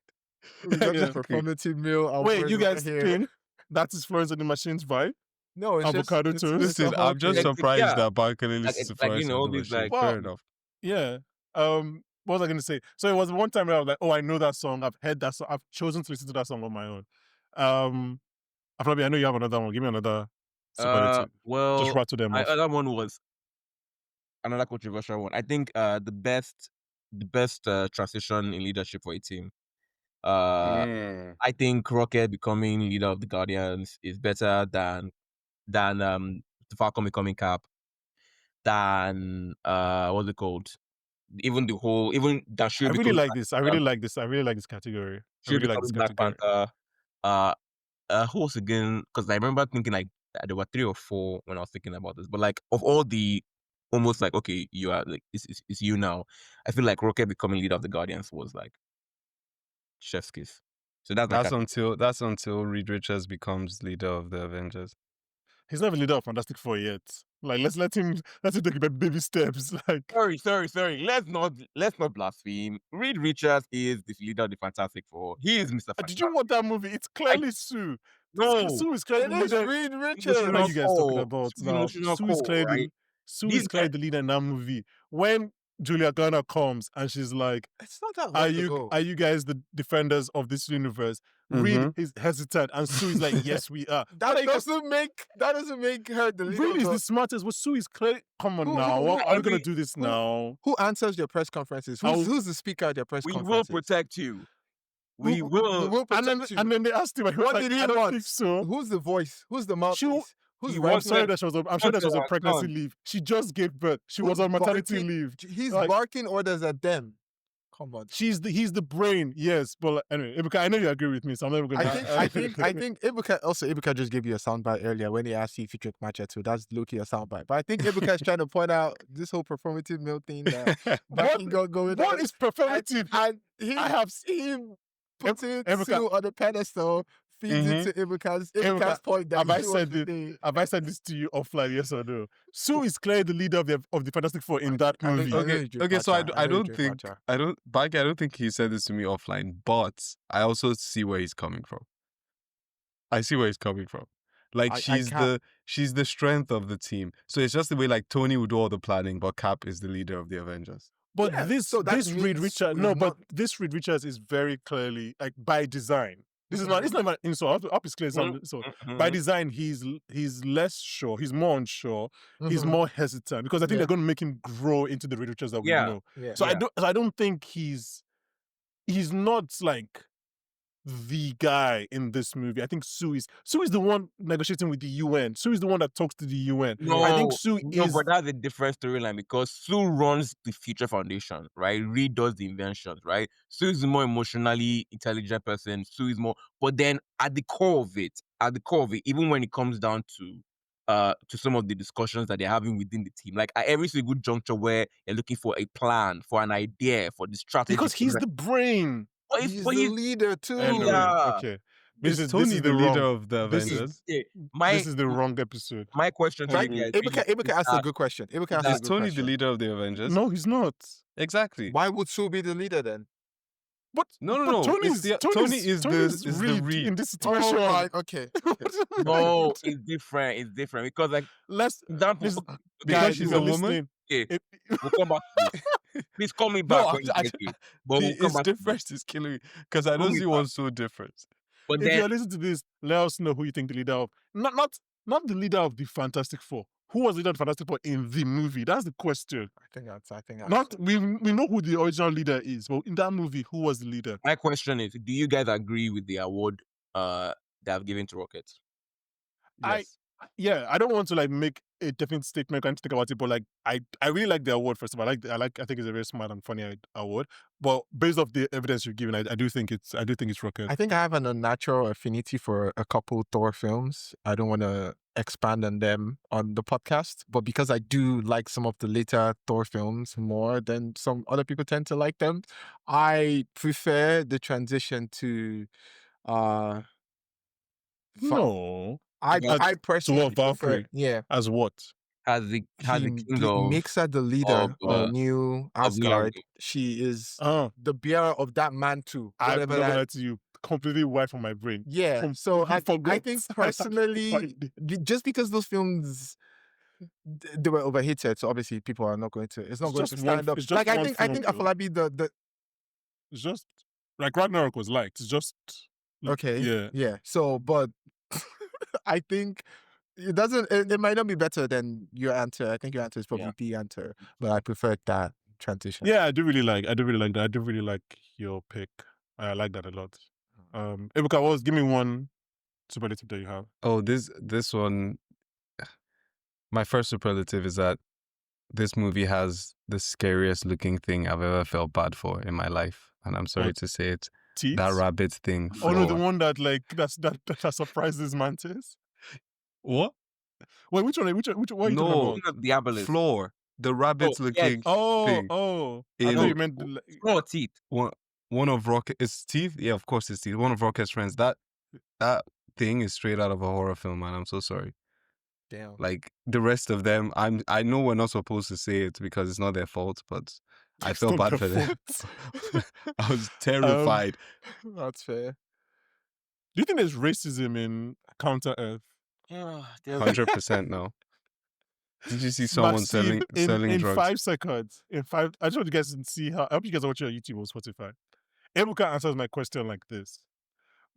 We got Yeah. the performative meal. Wait, you guys here. think that is Florence and the Machine's vibe? No, it's avocado just, toast? it's a Listen, whole I'm just thing. surprised Yeah. that Bankole listens Like, to you Florence know, and the these, Machine. like- Fair Well, enough. Yeah. What was I going to say? So it was one time where I was like, oh, I know that song. I've heard that song. I've chosen to listen to that song on my own. Afolabi, I know you have another one. Give me another superlative. well, Just rattle them my off. other one was another controversial one. I think the best transition in leadership for a team. I think Rocket becoming leader of the Guardians is better than the Falcon becoming Cap. Than what's it called? Even that I should really become like this. I really like this category. I really like this Black category. Panther. Who was again? Because I remember thinking like there were 3 or 4 when I was thinking about this. But like of all the almost like okay, you are like it's you now. I feel like Rocket becoming leader of the Guardians was like chef's kiss. So that's until Reed Richards becomes leader of the Avengers. He's not the leader of Fantastic Four yet. Like let's let him take the baby steps. Like Sorry. Let's not blaspheme. Reed Richards is the leader of the Fantastic Four. He is Mr. Fantastic. did you watch that movie? It's clearly Sue. No, Sue is clearly the It is leader. Reed What Richards. are you guys talking core. about It's now? emotional Sue is core, clearly right? Sue These is clearly the leader in that movie. When Julia Garner comes and she's like, It's not that long ago. are you guys the defenders of this universe? Reed is hesitant and Sue is like, yes, we are. that doesn't make her the leader. Reed of is the- the smartest. But Sue is clearly, come on Who- now. who- What, are we going every- to do this who- now? Who answers your press conferences? Who's the speaker at your press We will conferences? protect you. We will And protect you. then they asked him, and he was What like, did he I don't want? think so. Who's the voice? Who's the mouthpiece? Who's he the I'm wants- sorry that she was. I'm sure that was a her pregnancy son. leave. She just gave birth. She was on maternity barking? leave. He's Like- barking orders at them. Come on. He's the brain, yes. But like, anyway, Ibuka, I know you agree with me, so I'm never gonna. I think Ibuka just gave you a soundbite earlier when he asked you if you drink matcha too. That's low-key a soundbite. But I think Ibuka is trying to point out this whole performative meal thing that Baki got going What on. is performative? And I have him putting Ibuka- Sue on the pedestal feeds into Ibuka's Ibuka, point that have I he was said the it? thing. Have I said this to you offline? Yes or no? Sue is clearly the leader of the Fantastic Four in that I know- movie. I know you drink Okay, so matcha. I know you don't drink think matcha. Baggy, I don't think he said this to me offline, but I also see where he's coming from. I see where he's coming from. Like I she's can't- the strength of the team. So it's just the way like Tony would do all the planning, but Cap is the leader of the Avengers. But Yeah, this so that Reed means Richards, we're but not- this Reed Richards is very clearly like by design. This is not. It's not even an insult. Up is clear. So by design, he's less sure. He's more unsure. He's Mhm. more hesitant because I think Yeah. they're going to make him grow into the Reed Richards that we Yeah. know. Yeah. So I don't think he's not like the guy in this movie. I think Sue is the one negotiating with the UN. Sue is the one that talks to the UN. I think Sue No, is but that's a different storyline because Sue runs the Future Foundation, right? Reed does the inventions, right? Sue is the more emotionally intelligent person. Sue is more, but then at the core of it, even when it comes down to some of the discussions that they're having within the team, like at every single juncture where you're looking for a plan, for an idea, for the strategy, because he's the brain. He's the leader too. Anyway, Yeah. okay. Is Tony the leader of the this is- Avengers? This is the wrong episode. My question to Right? you guys Ibuka asked a good question. Is Tony the leader of the Avengers? No, he's not. Exactly. Why would Sue be the leader then? But No. Tony It's is Tony is the Reed Reed. in this situation. Oh, right. Okay. No, it's different. It's different because, like, Let's example, Because guys, she's you're a woman? listening. okay, It- we'll come back to this. Please call me back when you I- get it. But we'll come It's back to this. different. It's killing me because I don't me see back. one so different. But if you're then, listening to this, let us know who you think the leader of. Not the leader of the Fantastic Four. Who was the leader of the Fantastic Four in the movie? That's the question. I think that's Not we know who the original leader is, but in that movie, who was the leader? my question is, do you guys agree with the award they have given to Rocket? Yes. I don't want to like make a definite statement and think about it, but like I really like the award. First of all, I think it's a very smart and funny award. But based off the evidence you've given, I do think it's Rocket. I think I have an unnatural affinity for a couple Thor films. I don't want to expand on them on the podcast, but because I do like some of the later Thor films more than some other people tend to like them, I prefer the transition to No, I personally what, Valkyrie? prefer, yeah. As what? Has the king of makes her the leader of, of New Asgard. Asgard. She is Oh, the bearer of that mantle. I'm Whatever not gonna that. lie to you. Completely wiped from my brain. Yeah. So I forgot. think personally, just because those films they were overhated, so obviously people are not going to. It's not It's going just to stand one- up. it's just Like I one think film, though. Afolabi the It's just like Ragnarok was liked. It's just okay. Yeah. So, but I think it doesn't. It might not be better than your answer. I think your answer is probably the answer, but I prefer that transition. Yeah, I do really like that. I do really like your pick. I like that a lot. Ibuka, give me one superlative that you have. Oh, this one. My first superlative is that this movie has the scariest looking thing I've ever felt bad for in my life, and I'm sorry What? to say it. Teeth? That rabbit thing. Oh no, the Floor. one that like that surprises Mantis. What? Wait, which one? What are you talking No. about? King of Diabolus. Floor. The rabbit yes. looking thing. Oh, I In- thought you meant the, Small teeth. One of Rocket. It's Steve. Yeah, of course it's Steve. One of Rocket's friends. That thing is straight out of a horror film, man. I'm so sorry. Damn. Like the rest of them, I know we're not supposed to say it because it's not their fault, but I It's felt not bad for their them. fault. I was terrified. That's fair. Do you think there's racism in Counter Earth? 100% no. Did you see someone selling in drugs? 5 seconds? I just want you guys to see how. I hope you guys are watching on YouTube or Spotify. Ebuka answers my question like this,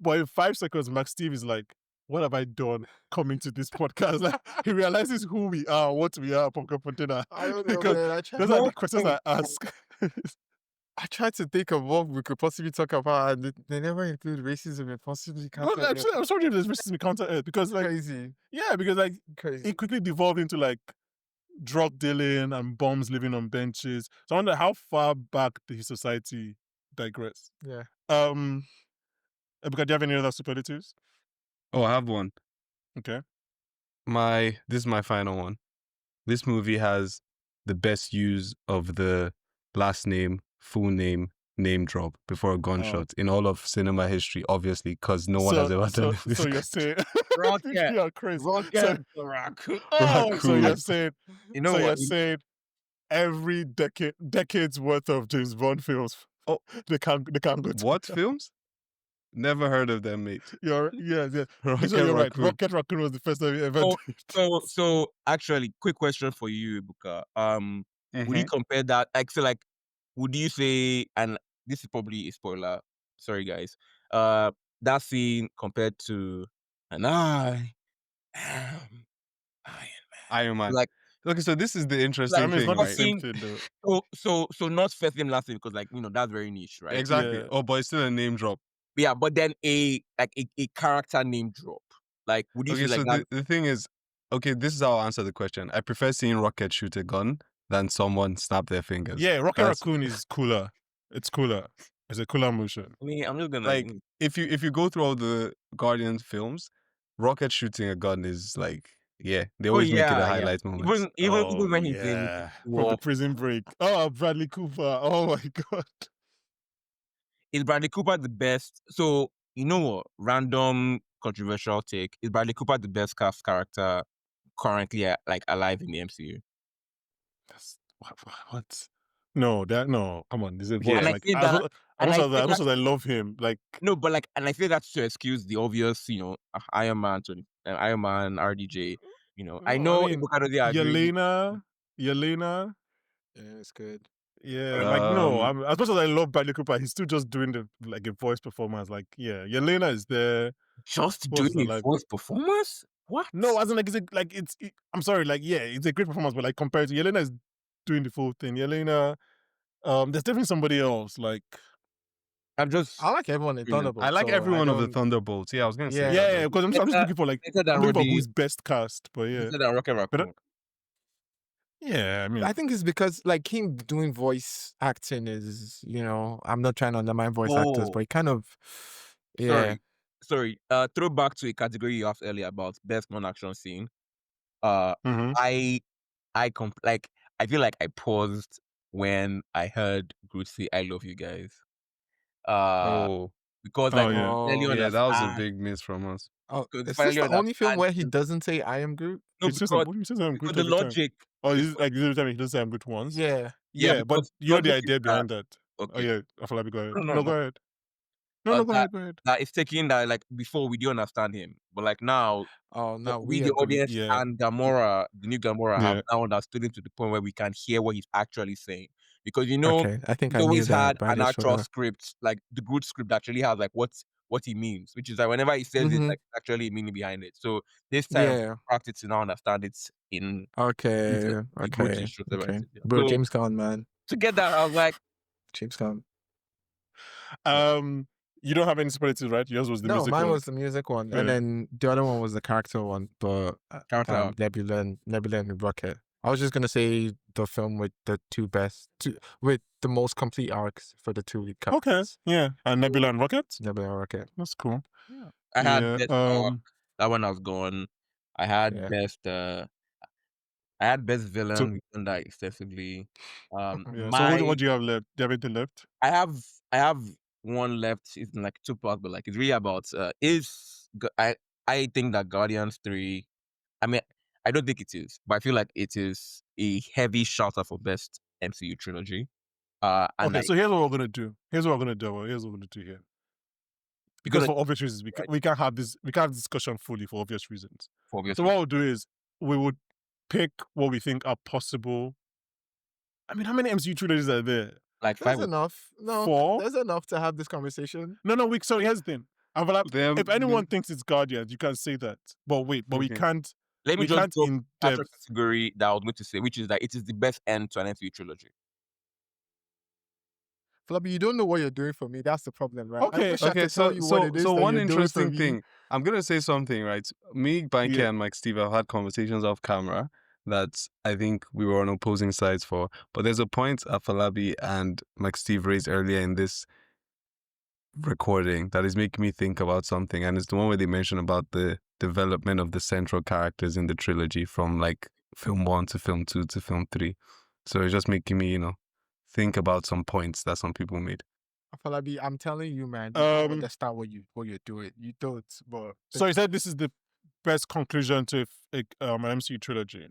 but in 5 seconds, Max Steve is like, "What have I done coming to this podcast?" Like, he realizes who we are, what we are, Popcorn Container. I don't know, Because man. those are the questions I ask. I tried to think of what we could possibly talk about, and they never include racism and possibly Well, actually, I'm sorry if there's racism in Counter Earth because, like, crazy. yeah, because like Crazy. it quickly devolved into like drug dealing and bums living on benches. So I wonder how far back did his society digress? Yeah. Ebuka, do you have any other superlatives? Oh, I have one. Okay. This is my final one. This movie has the best use of the last name, full name drop before a gunshot in all of cinema history, obviously, because no one has ever done this. So you're saying Rocket. you're crazy. Rocket. So you're saying You know so you're what? saying every decade's worth of James Bond films. Oh. they can't go to What films? Never heard of them, mate. Yeah. Rocket So you're right. Raccoon. Rocket Raccoon was the first time we ever Oh, did. So actually, quick question for you, Ibuka. Would you Mhm. compare that? I feel like, would you say, and this is probably a spoiler. Sorry, guys. That scene compared to an I am Iron Man. like, Okay, so this is the interesting I mean, it's thing, not the right? same thing though. so not first name, last name, because, like, that's very niche, right? Exactly. Yeah. Oh, but it's still a name drop. Yeah, but then a character name drop. Like, would you Okay, say like so that? the thing is, okay, this is how I'll answer the question. I prefer seeing Rocket shoot a gun than someone snap their fingers. Yeah, Rocket That's- Raccoon is cooler. It's cooler. It's a cooler motion. I mean, I'm just gonna Like, if you go through all the Guardians films, Rocket shooting a gun is like, yeah, they always make it a highlight moment. Even when he's in from the War, Prison Break. Oh, Bradley Cooper. Oh my god. is Bradley Cooper the best? So you know what? Random controversial take. Is Bradley Cooper the best cast character currently like alive in the MCU? That's, what? No, come on. This is Yeah. And I like feel that, and I feel as much that as I love him, like no, but like, and I feel that's to excuse the obvious, Iron Man, Iron Man, RDJ. I know I mean, Ibukado they agree. Yelena. Yeah, it's good. Yeah, like no, as much as I love Bradley Cooper, he's still just doing a voice performance. Like, yeah, Yelena is there. Just What's doing that, a like- voice performance? What? No, as in I'm sorry, like yeah, it's a great performance, but like compared to Yelena is doing the full thing. Yelena, there's definitely somebody else. Like, I'm just I like everyone in You know, Thunderbolt. I like so everyone of the don't- Thunderbolts. Yeah, I was gonna say. Yeah. that, yeah, but- because I'm just Better- looking for like better than I'm looking for Roddy. who's best cast. But yeah, better than Rocket Raccoon. yeah, I mean, I think it's because like him doing voice acting is, I'm not trying to undermine voice actors, Oh. but he kind of, yeah. Sorry. Throw back to a category you asked earlier about best non-action scene. mhm. I feel like I paused when I heard Groot say "I love you guys." Oh, Because Oh, like yeah. finally yeah, that was a understand- big miss from us. Oh, Because is this finally the only film understand- where he doesn't say "I am Groot"? No, He says because, what do you say? I'm because good the every time. logic. Oh, is it like every time he doesn't say I'm good once? Yeah. Yeah, but because you know the logic is idea that- behind that. Okay. Oh yeah, Afolabi, go ahead. No, No, no, go no. ahead. No, go ahead, go ahead. That it's taking that like before we didn't understand him, but like now Oh, now we we the agree. audience Yeah. and Gamora, the new Gamora, have Yeah. now understood him to the point where we can hear what he's actually saying. Because Okay, I think he's I knew always that had by an this actual shoulder. script, like the Groot script actually has like what he means, which is like whenever he says it, Mhm. like actually meaning behind it. So this time Yeah. practice to now understand it's in Okay. the Groot Okay. issue, whatever Okay. it is, yeah. Bro, So James Gunn, man. to get that, I was like, James Gunn. You don't have any superlatives, right? Yours was the No, music mine one. was the music one, Yeah. and then the other one was the character one. But Character. Nebula and Rocket. I was just gonna say the film with the with the most complete arcs for the two lead Okay, characters. yeah. And Nebula and Rocket. Nebula and Rocket. That's cool. I had Yeah, best arc. That one I was gone. I had Yeah. best. I had best villain. We've done that extensively. Yeah. So what do you have left? Do you have anything left? I have one left. It's in like 2 parts, but like it's really about I think that Guardians 3. I mean, I don't think it is, but I feel like it is a heavy shout out for best MCU trilogy. And Okay, like, so here's what we're gonna do. Here's what we're gonna do here. Because for obvious reasons, we can't have this discussion fully for obvious reasons. for obvious So what we'll do is we would pick what we think are possible. I mean, how many MCU trilogies are there? like There's 5. enough. No, 4? there's enough to have this conversation. No. So here's the thing. Them- If anyone thinks it's Guardians, you can say that. But wait, we Okay. can't. Let me We just can't go in after depth. category that I was going to say, which is that it is the best end to an MCU trilogy. Flappy, you don't know what you're doing for me. That's the problem, right? Okay, I wish I Okay, could tell you what it is so that one you're doing for interesting me. thing. I'm gonna say something, right? Me, Banky, Yeah. and Mike Steve have had conversations off camera that I think we were on opposing sides for. But there's a point Afolabi and Mike Steve raised earlier in this recording that is making me think about something, and it's the one where they mention about the development of the central characters in the trilogy from like film 1 to film 2 to film 3. So it's just making me, think about some points that some people made. Afolabi, I'm telling you, man, you don't Um, understand what you're doing. You don't, but So you said this is the best conclusion to an MCU trilogy.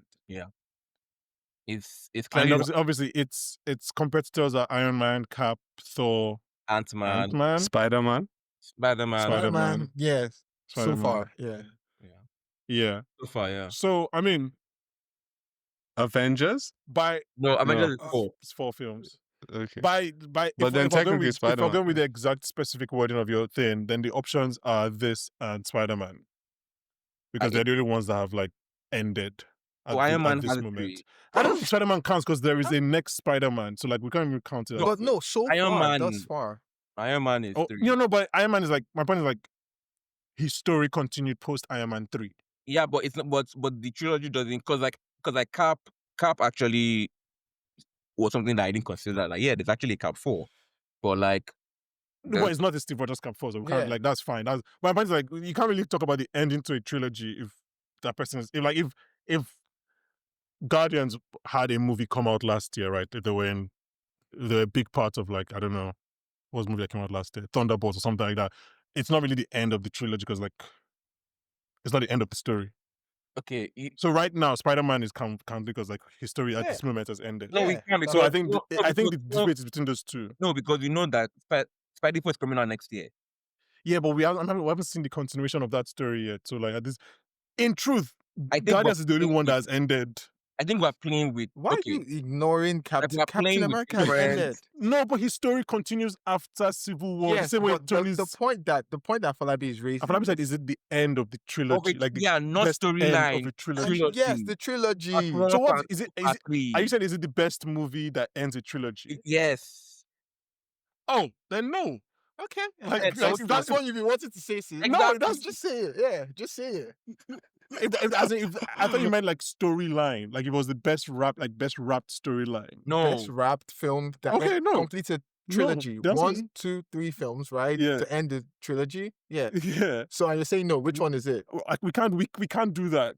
It's And clearly obviously its competitors are Iron Man, Cap, Thor, Ant-Man, Ant-Man, Spider-Man. Spider-Man. Spider-Man. yes, so Spider-Man. far, yeah. Yeah. So far, yeah. So I mean, Avengers. by No, Avengers is No. 4. it's 4 films. Okay. By But if then we're going technically with, if we're Spider-Man. going with the exact specific wording of your thing, then the options are this and Spider-Man. Because they're the only ones that have like ended at, Iron Man at this has moment. 3. I don't think Spider-Man counts because there is a next Spider-Man. So like we can't even count it. But no, so Iron far, Man- thus far. Iron Man is Oh, 3. but Iron Man is like, my point is like, his story continued post Iron Man 3. Yeah, but it's not. But the trilogy doesn't, because Cap actually was something that I didn't consider. Like, yeah, there's actually Cap 4, but like, No, but it's not a Steve Rogers Cap 4, so we can't, Yeah. like, that's fine. That's, my point is like, you can't really talk about the ending to a trilogy if that person is, if Guardians had a movie come out last year, right? They were a big part of, like, I don't know, what was the movie that came out last year? Thunderbolts or something like that. It's not really the end of the trilogy because, like, it's not the end of the story. okay, So right now, Spider-Man is counting because, like, his story at Yeah. this moment has ended. no, we Yeah. can't. So Because, I think the no, debate is between those two. no, because you know that Spidey 4 is coming out next year. Yeah, but we haven't seen the continuation of that story yet. So, like, at this, in truth, I think Guardians we're is the only playing one that with- has ended. I think we're playing with. Why are you ignoring Captain we're playing with America has different- ended? No, but his story continues after Civil War. Yes, the same way but Tony's. the point that Afolabi is raising. Afolabi said, is it the end of the trilogy? Okay, Like, the yeah, not best end storyline. of the trilogy. Trilogy. Yes, the trilogy. Part So one, what is it? part Is it? three. Are you saying is it the best movie that ends a trilogy? Yes. Oh, then no. Okay, Like, Yeah, that's, like, that's what you've been wanting to say. See? Exactly. No, that's just say it. Yeah, just say it. I thought you meant like storyline, like it was the best wrapped storyline. No. Best wrapped film that Okay, no. completed trilogy. the answer is- 1, 2, 3 films, right? Yeah. To end the trilogy. Yeah. Yeah, So are you saying no? Which one is it? we can't do that.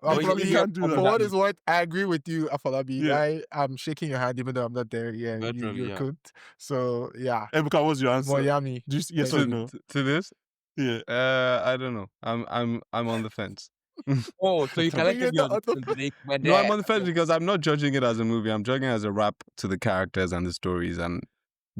Well, you Afolabi, can't do for that. what is what, I agree with you, Afolabi. Yeah. I'm shaking your hand even though I'm not there. Yeah, Virtually, you're yeah. good. So yeah, Ebuka, what's your answer? Miami. Do you, yes Thank or you. no? To this, Yeah. I don't know. I'm on the fence. Oh, so you So- collected your. No, I'm on the fence because I'm not judging it as a movie. I'm judging it as a wrap to the characters and the stories, and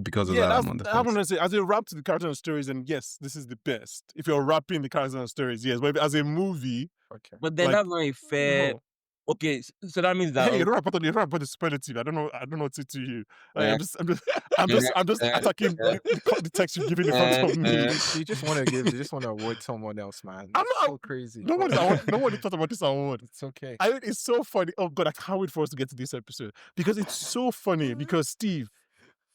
because of Yeah, that, I'm on the I want fence. to say, as a wrap to the characters and stories, and yes, this is the best. If you're wrapping the characters and stories, yes. But as a movie, Okay. But then like, that's not a fair. no. Okay, so that means that. Hey, you're right about the superlative. I don't know what to say to you. Like, Yeah. I'm just attacking the text you're giving in front of me. You just want to avoid someone else, man. I'm It's not- so crazy. Nobody thought about this award. It's okay. It's so funny. Oh God, I can't wait for us to get to this episode because it's so funny. Because Steve,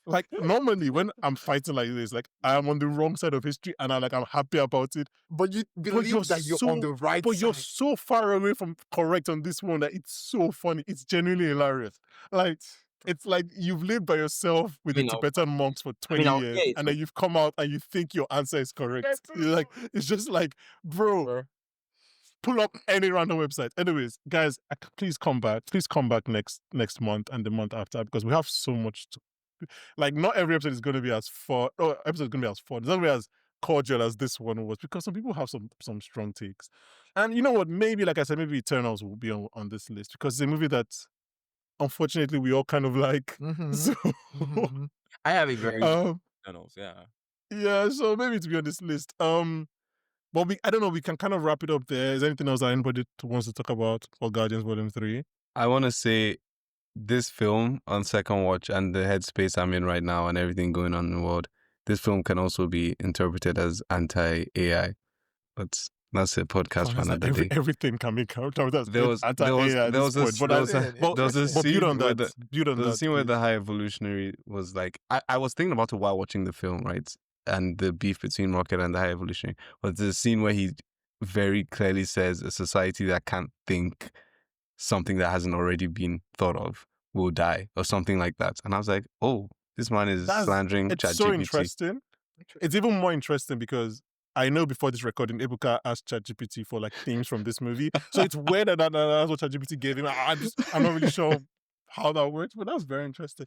like, normally when I'm fighting like this, like, I'm on the wrong side of history and I'm happy about it. But you believe that you're on the right But side. you're so far away from correct on this one that it's so funny. It's genuinely hilarious. Like, it's like you've lived by yourself with the You know, Tibetan monks for 20 I'll years, say it. and then you've come out and you think your answer is correct. You're like, it's just like, bro, pull up any random website. Anyways, guys, please come back. Please come back next month and the month after, because we have so much to. Like, not every episode is going to be as fun. No, episode is going to be as fun. It's not going to be as cordial as this one was, because some people have some strong takes. And you know what? Maybe, like I said, maybe Eternals will be on this list because it's a movie that, unfortunately, we all kind of like. Mhm. So, Mhm. I have a very. Channels, yeah. yeah. So maybe to be on this list. But I don't know. We can kind of wrap it up there. Is there anything else that anybody wants to talk about for Guardians Volume 3? I want to say this film on second watch and the headspace I'm in right now and everything going on in the world, this film can also be interpreted as anti-AI. But that's a podcast for another day. Everything can be counted as There was anti-AI at this point. But there was a but build scene on where that. the Build on There's a that. scene where please. the High Evolutionary was like, I was thinking about it while watching the film, right? And the beef between Rocket and the High Evolutionary. But there's a scene where he very clearly says a society that can't think something that hasn't already been thought of will die or something like that. And I was like, oh, this man is slandering It's ChatGPT. so interesting. It's even more interesting because I know before this recording, Ebuka asked ChatGPT for like themes from this movie. So it's weird that that's what ChatGPT gave him. I'm not really sure how that works, but that's very interesting.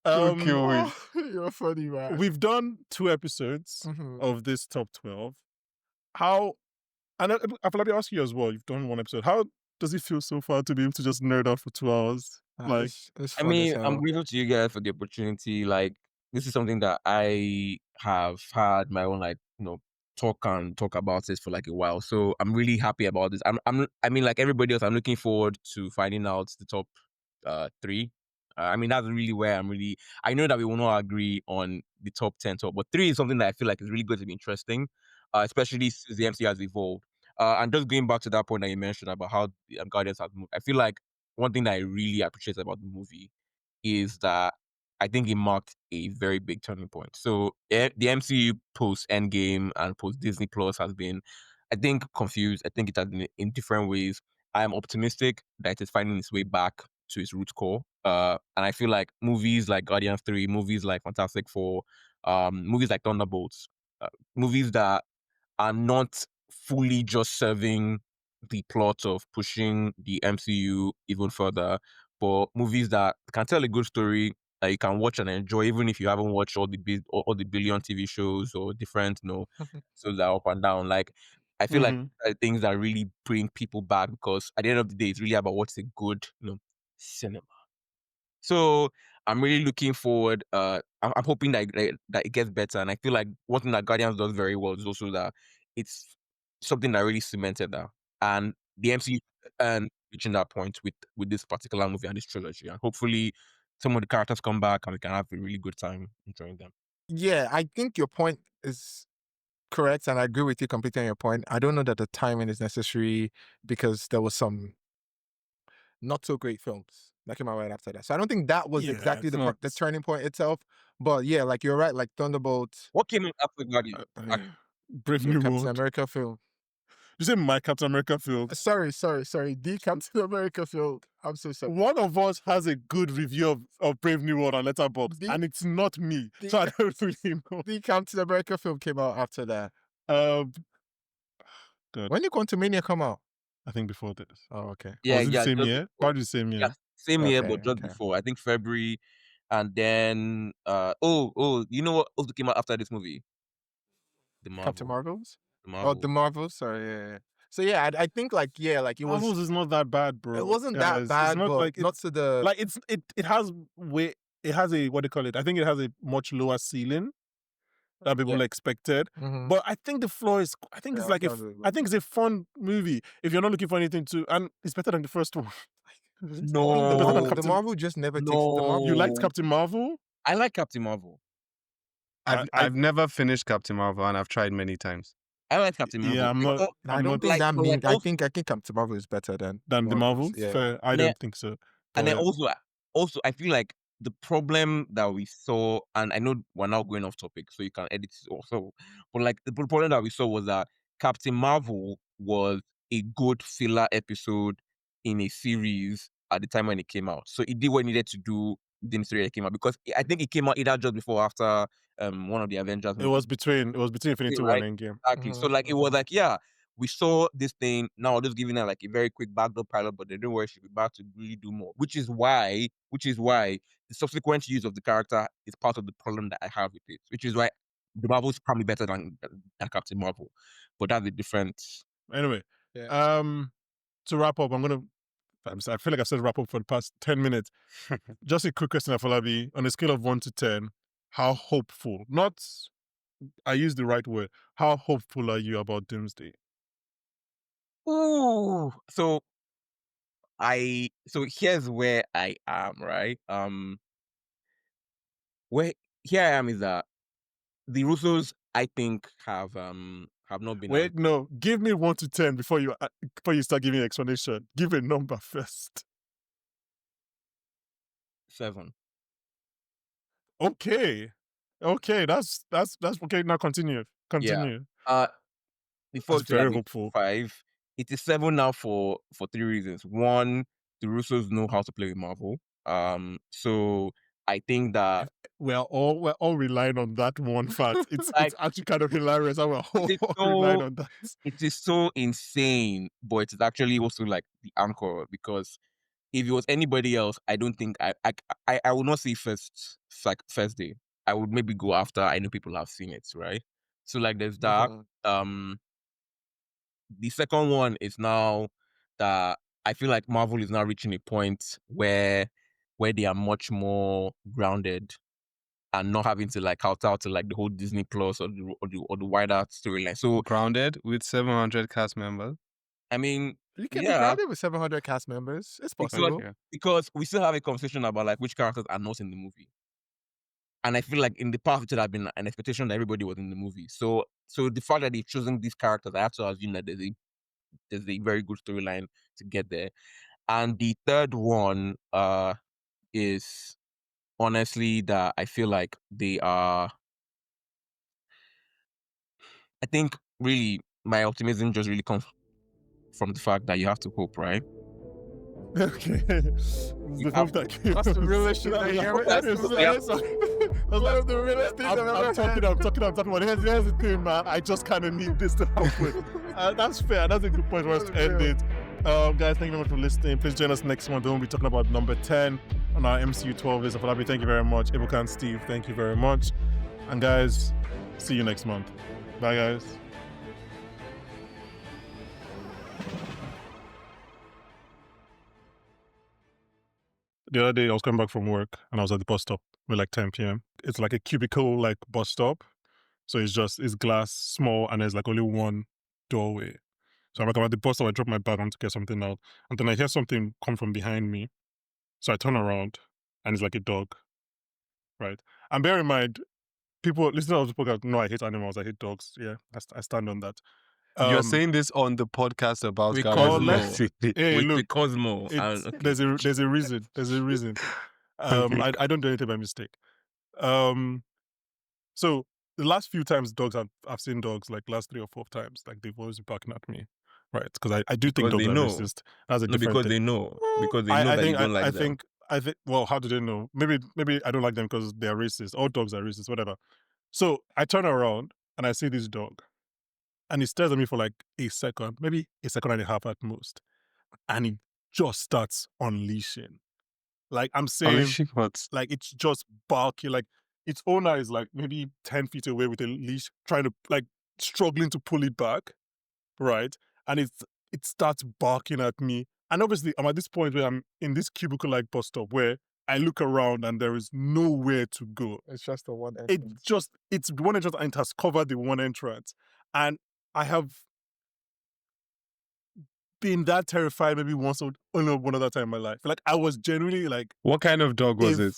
Okay. You're funny, man. We've done 2 episodes Mhm. of this top 12. And I feel like I ask you as well, you've done 1 episode. How does it feel so far to be able to just nerd out for 2 hours? Like, it's I fun mean, as I'm hell. grateful to you guys for the opportunity. Like, this is something that I have had my own, like, talk about it for like a while. So I'm really happy about this. I mean, like everybody else, I'm looking forward to finding out the top 3. I mean, that's really where I know that we will not agree on the top 10 top, but 3 is something that I feel like is really going to be interesting, especially since the MCU has evolved. And just going back to that point that you mentioned about how the Guardians have moved, I feel like one thing that I really appreciate about the movie is that I think it marked a very big turning point. So the MCU post Endgame and post Disney Plus has been, I think, confused. I think it has been in different ways. I am optimistic that it is finding its way back to its root core. And I feel like movies like Guardians 3, movies like Fantastic Four, movies like Thunderbolts, movies that are not fully just serving the plot of pushing the MCU even further, but movies that can tell a good story that you can watch and enjoy, even if you haven't watched all the billion TV shows or different, so that are up and down. Like, I feel like things that really bring people back, because at the end of the day, it's really about what's a good, cinema. So I'm really looking forward. I'm hoping that it gets better, and I feel like one thing that Guardians does very well is also that it's something that really cemented that, and the MCU and reaching that point with this particular movie and this trilogy, and hopefully some of the characters come back and we can have a really good time enjoying them. Yeah, I think your point is correct, and I agree with you completely on your point. I don't know that the timing is necessary because there was some not so great films that came out right after that. So I don't think that was Yeah, exactly it's the not- the turning point itself. But yeah, like you're right, like Thunderbolt, What came out after Guardians? Brave your New Captain World. America film. You say my Captain America film. Sorry, the Captain America film. I'm so sorry. One of us has a good review of Brave New World on Letterboxd, The- and it's not me. the- So I don't really know. The Captain America film came out after that. Good. When did Quantumania come out? I think before this. Oh, okay. Yeah, Was it the yeah, same just year? before. Probably the same year. Yeah, same year, Okay, but just okay. before. I think February, and then you know what also came out after this movie? The Captain Marvel. Marvels? The Oh, Marvel. the Marvels. Sorry, yeah. So yeah, I think like it was. Marvels is not that bad, bro. It wasn't Guys. that bad, It's not but like not to the like it has way. It has a what do you call it? I think it has a much lower ceiling than people expected. Mhm. But I think the floor is. I think Yeah, it's like that was a- I think it's a fun movie if you're not looking for anything to, and it's better than the first one. No, It's better than Marvel, the Captain. Marvel just never takes the Marvel. You liked No. Captain Marvel? I like Captain Marvel. I've never finished Captain Marvel, and I've tried many times. I like Captain Marvel. Yeah, I'm not. I I'm don't not think like- that but, means. like, I think Captain Marvel is better than than the Marvels. Yeah. Fair. I And don't think so. And then But also I feel like the problem that we saw, and I know we're now going off topic, so you can edit it also, but like the problem that we saw was that Captain Marvel was a good filler episode in a series at the time when it came out. So it did what it needed to do in the series that came out, because I think it came out either just before or after one of the Avengers it was between Infinity War right? and Endgame. Exactly. So like it was like, yeah, we saw this thing. Now we're just giving it like a very quick backdoor pilot, but they don't worry, she'll be back to really do more. Which is why the subsequent use of the character is part of the problem that I have with it. Which is why the Marvel's probably better than Captain Marvel, but that's a different. Anyway, Yeah. to wrap up, I feel like I said wrap up for the past 10 minutes. Just a quick question, Afolabi. On a scale of 1 to 10, how hopeful, not, I use the right word, how hopeful are you about Doomsday? Ooh. So here's where I am, right? Where here I am is that the Russos, I think, have not been. Wait, no. Give me 1 to 10 before you start giving explanation. Give a number first. 7. Okay, that's okay. Now continue. Before That's very hopeful. 5, it is 7 now for 3 reasons. One, the Russos know how to play with Marvel. So I think that we're all relying on that one fact. It's actually kind of hilarious how we're all relying on that. It is so insane, but it's actually also like the anchor, because if it was anybody else, I don't think I would not see first day. I would maybe go after I know people have seen it, right? So like there's that. The second one is now that I feel like Marvel is now reaching a point where they are much more grounded and not having to like out to like the whole Disney Plus or the wider storyline. So Grounded with 700 cast members. I mean, You can be grounded with 700 cast members. It's possible. because we still have a conversation about like which characters are not in the movie. And I feel like in the past, it had been an expectation that everybody was in the movie. So the fact that they've chosen these characters, I have to assume that there's a very good storyline to get there. And the third one is honestly that I feel like they are. I think really my optimism just really comes from the fact that you have to hope, right? Okay. This is the hope that came. That's the realest shit that you ever That's heard. the- One of the realest things I've ever I'm talking about. Here's the thing, man. I just kind of need this to help with. That's fair. That's a good point for us to end it. Guys, thank you very much for listening. Please join us next month. We'll be talking about number 10 on our MCU 12 list. Afolabi, thank you very much. Ibuka and Steve, thank you very much. And guys, see you next month. Bye, guys. The other day, I was coming back from work and I was at the bus stop at like 10 p.m. It's like a cubicle like bus stop. So it's glass, small, and there's like only one doorway. So I'm at the bus stop, I drop my bag on to get something out. And then I hear something come from behind me. So I turn around and it's like a dog, right? And bear in mind, people listening to the podcast, no, I hate animals, I hate dogs. Yeah, I stand on that. You're saying this on the podcast about We Guardians call of the Galaxy. Hey, with look, the Cosmo. it's, there's a reason. There's a reason. I don't do anything by mistake. So the last few times I've seen dogs, like last 3 or 4 times, like they've always been barking at me, right? Because I do think Because dogs they are know. racist. That's a No, different because thing. they know. Because they know that you don't like them. I think. Well, how do they know? Maybe I don't like them because they are racist. All dogs are racist, whatever. So I turn around and I see this dog, and he stares at me for like a second, maybe a second and a half at most, and he just starts unleashing. Like I'm saying, Unleashing what? like it's just barking. Like its owner is like maybe 10 feet away with a leash, trying to like struggling to pull it back, right? And it starts barking at me. And obviously, I'm at this point where I'm in this cubicle-like bus stop where I look around and there is nowhere to go. It's just the one It's entrance. it's one entrance and it has covered the one entrance. And I have been that terrified maybe once or only one other time in my life. Like I was genuinely like, What kind of dog was it?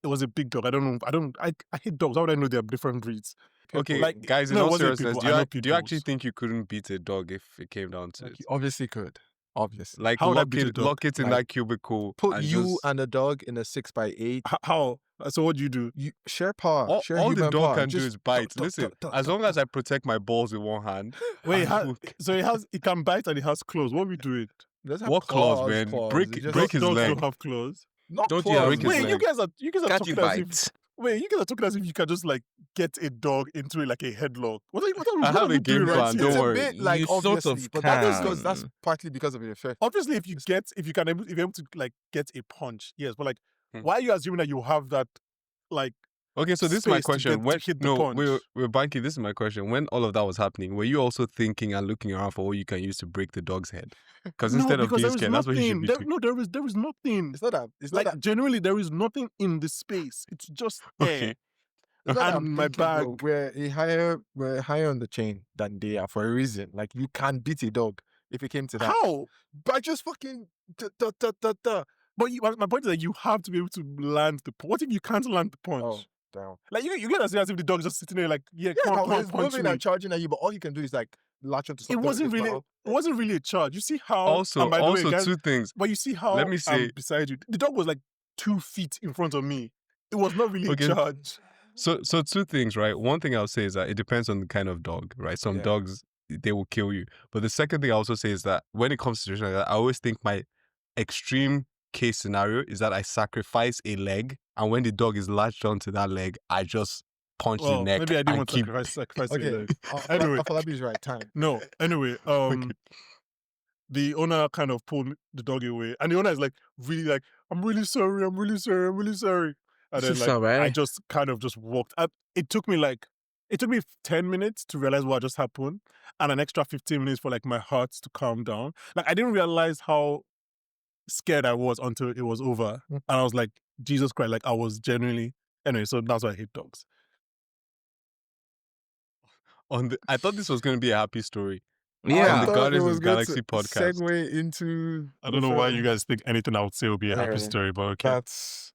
it was a big dog. I don't know. I hate dogs. How would I know they are different breeds? Okay, Like, guys, in no, it all wasn't seriousness, pitbull. I know do you actually pitbulls. think you couldn't beat a dog if it came down to Like, it? you obviously could. Obviously. Like How would I beat a dog? lock it in Like, that cubicle. Put and you just... and a dog in a 6x8. How? So what do you do? You share power. all share the human dog power. can do Just is bite. Listen, as long as I protect my balls with one hand. Wait, I it can bite and it has claws. What we do it? It doesn't have What claws, man? It Break his Dogs leg. don't have claws. Not Don't you claws. break his Wait, leg. you guys are Can't you talking as if bite? wait, you guys are talking as if you can just like get a dog into like a headlock. What I have a game plan, It's don't a worry. bit like You sort obviously, of but that is can. because that's partly because of the effect. Obviously, if you're able to like get a punch, yes. But like, Hmm. why are you assuming that you have that like? Okay, so this is my space to question. get- to When hit the punch? we're banking. This is my question. When all of that was happening, were you also thinking and looking around for what you can use to break the dog's head? Because instead of because being there is scared, that's what you should nothing. be doing. There is nothing. It's not that. It's Like not that. genuinely, there is nothing in the space. It's just air. Okay. It's not that I'm and my thinking, bro, bag. we're higher on the chain than they are for a reason. Like you can beat a dog if it came to that. How? By just fucking But my point is that you have to be able to land the punch. What if you can't land the punch? Oh, down. Like you get as if the dog's just sitting there like, yeah, Yeah, come on, he's punch moving me. and charging at you, but all he can do is like latch onto It something. wasn't with his really. mouth. It wasn't really a charge. You see how? Also, and by the way, guys, 2 things. but you see how? Let me say- I'm beside you. The dog was like 2 feet in front of me. It was not really Okay. a charge. So 2 things, right? One thing I'll say is that it depends on the kind of dog, right? Some Yeah. dogs, they will kill you. But the second thing I also say is that when it comes to situations like that, I always think my extreme case scenario is that I sacrifice a leg, and when the dog is latched onto that leg, I just punch the Well, neck. maybe I didn't and want to keep... sacrifice it. Okay. Anyway. Afolabi's right. Time. No. Anyway, Okay. the owner kind of pulled the dog away, and the owner is like really like, I'm really sorry. And then This is like alright. I just kind of just walked. It took me 10 minutes to realize what just happened, and an extra 15 minutes for like my heart to calm down. Like I didn't realize how scared I was until it was over, and I was like, Jesus Christ! Like I was genuinely anyway. So that's why I hate dogs. I thought this was going to be a happy story. Yeah. On the thought Guardians it of was the going Galaxy to podcast. Segue into. I don't know why you guys think anything I would say will be a happy Alright. story, but okay. That's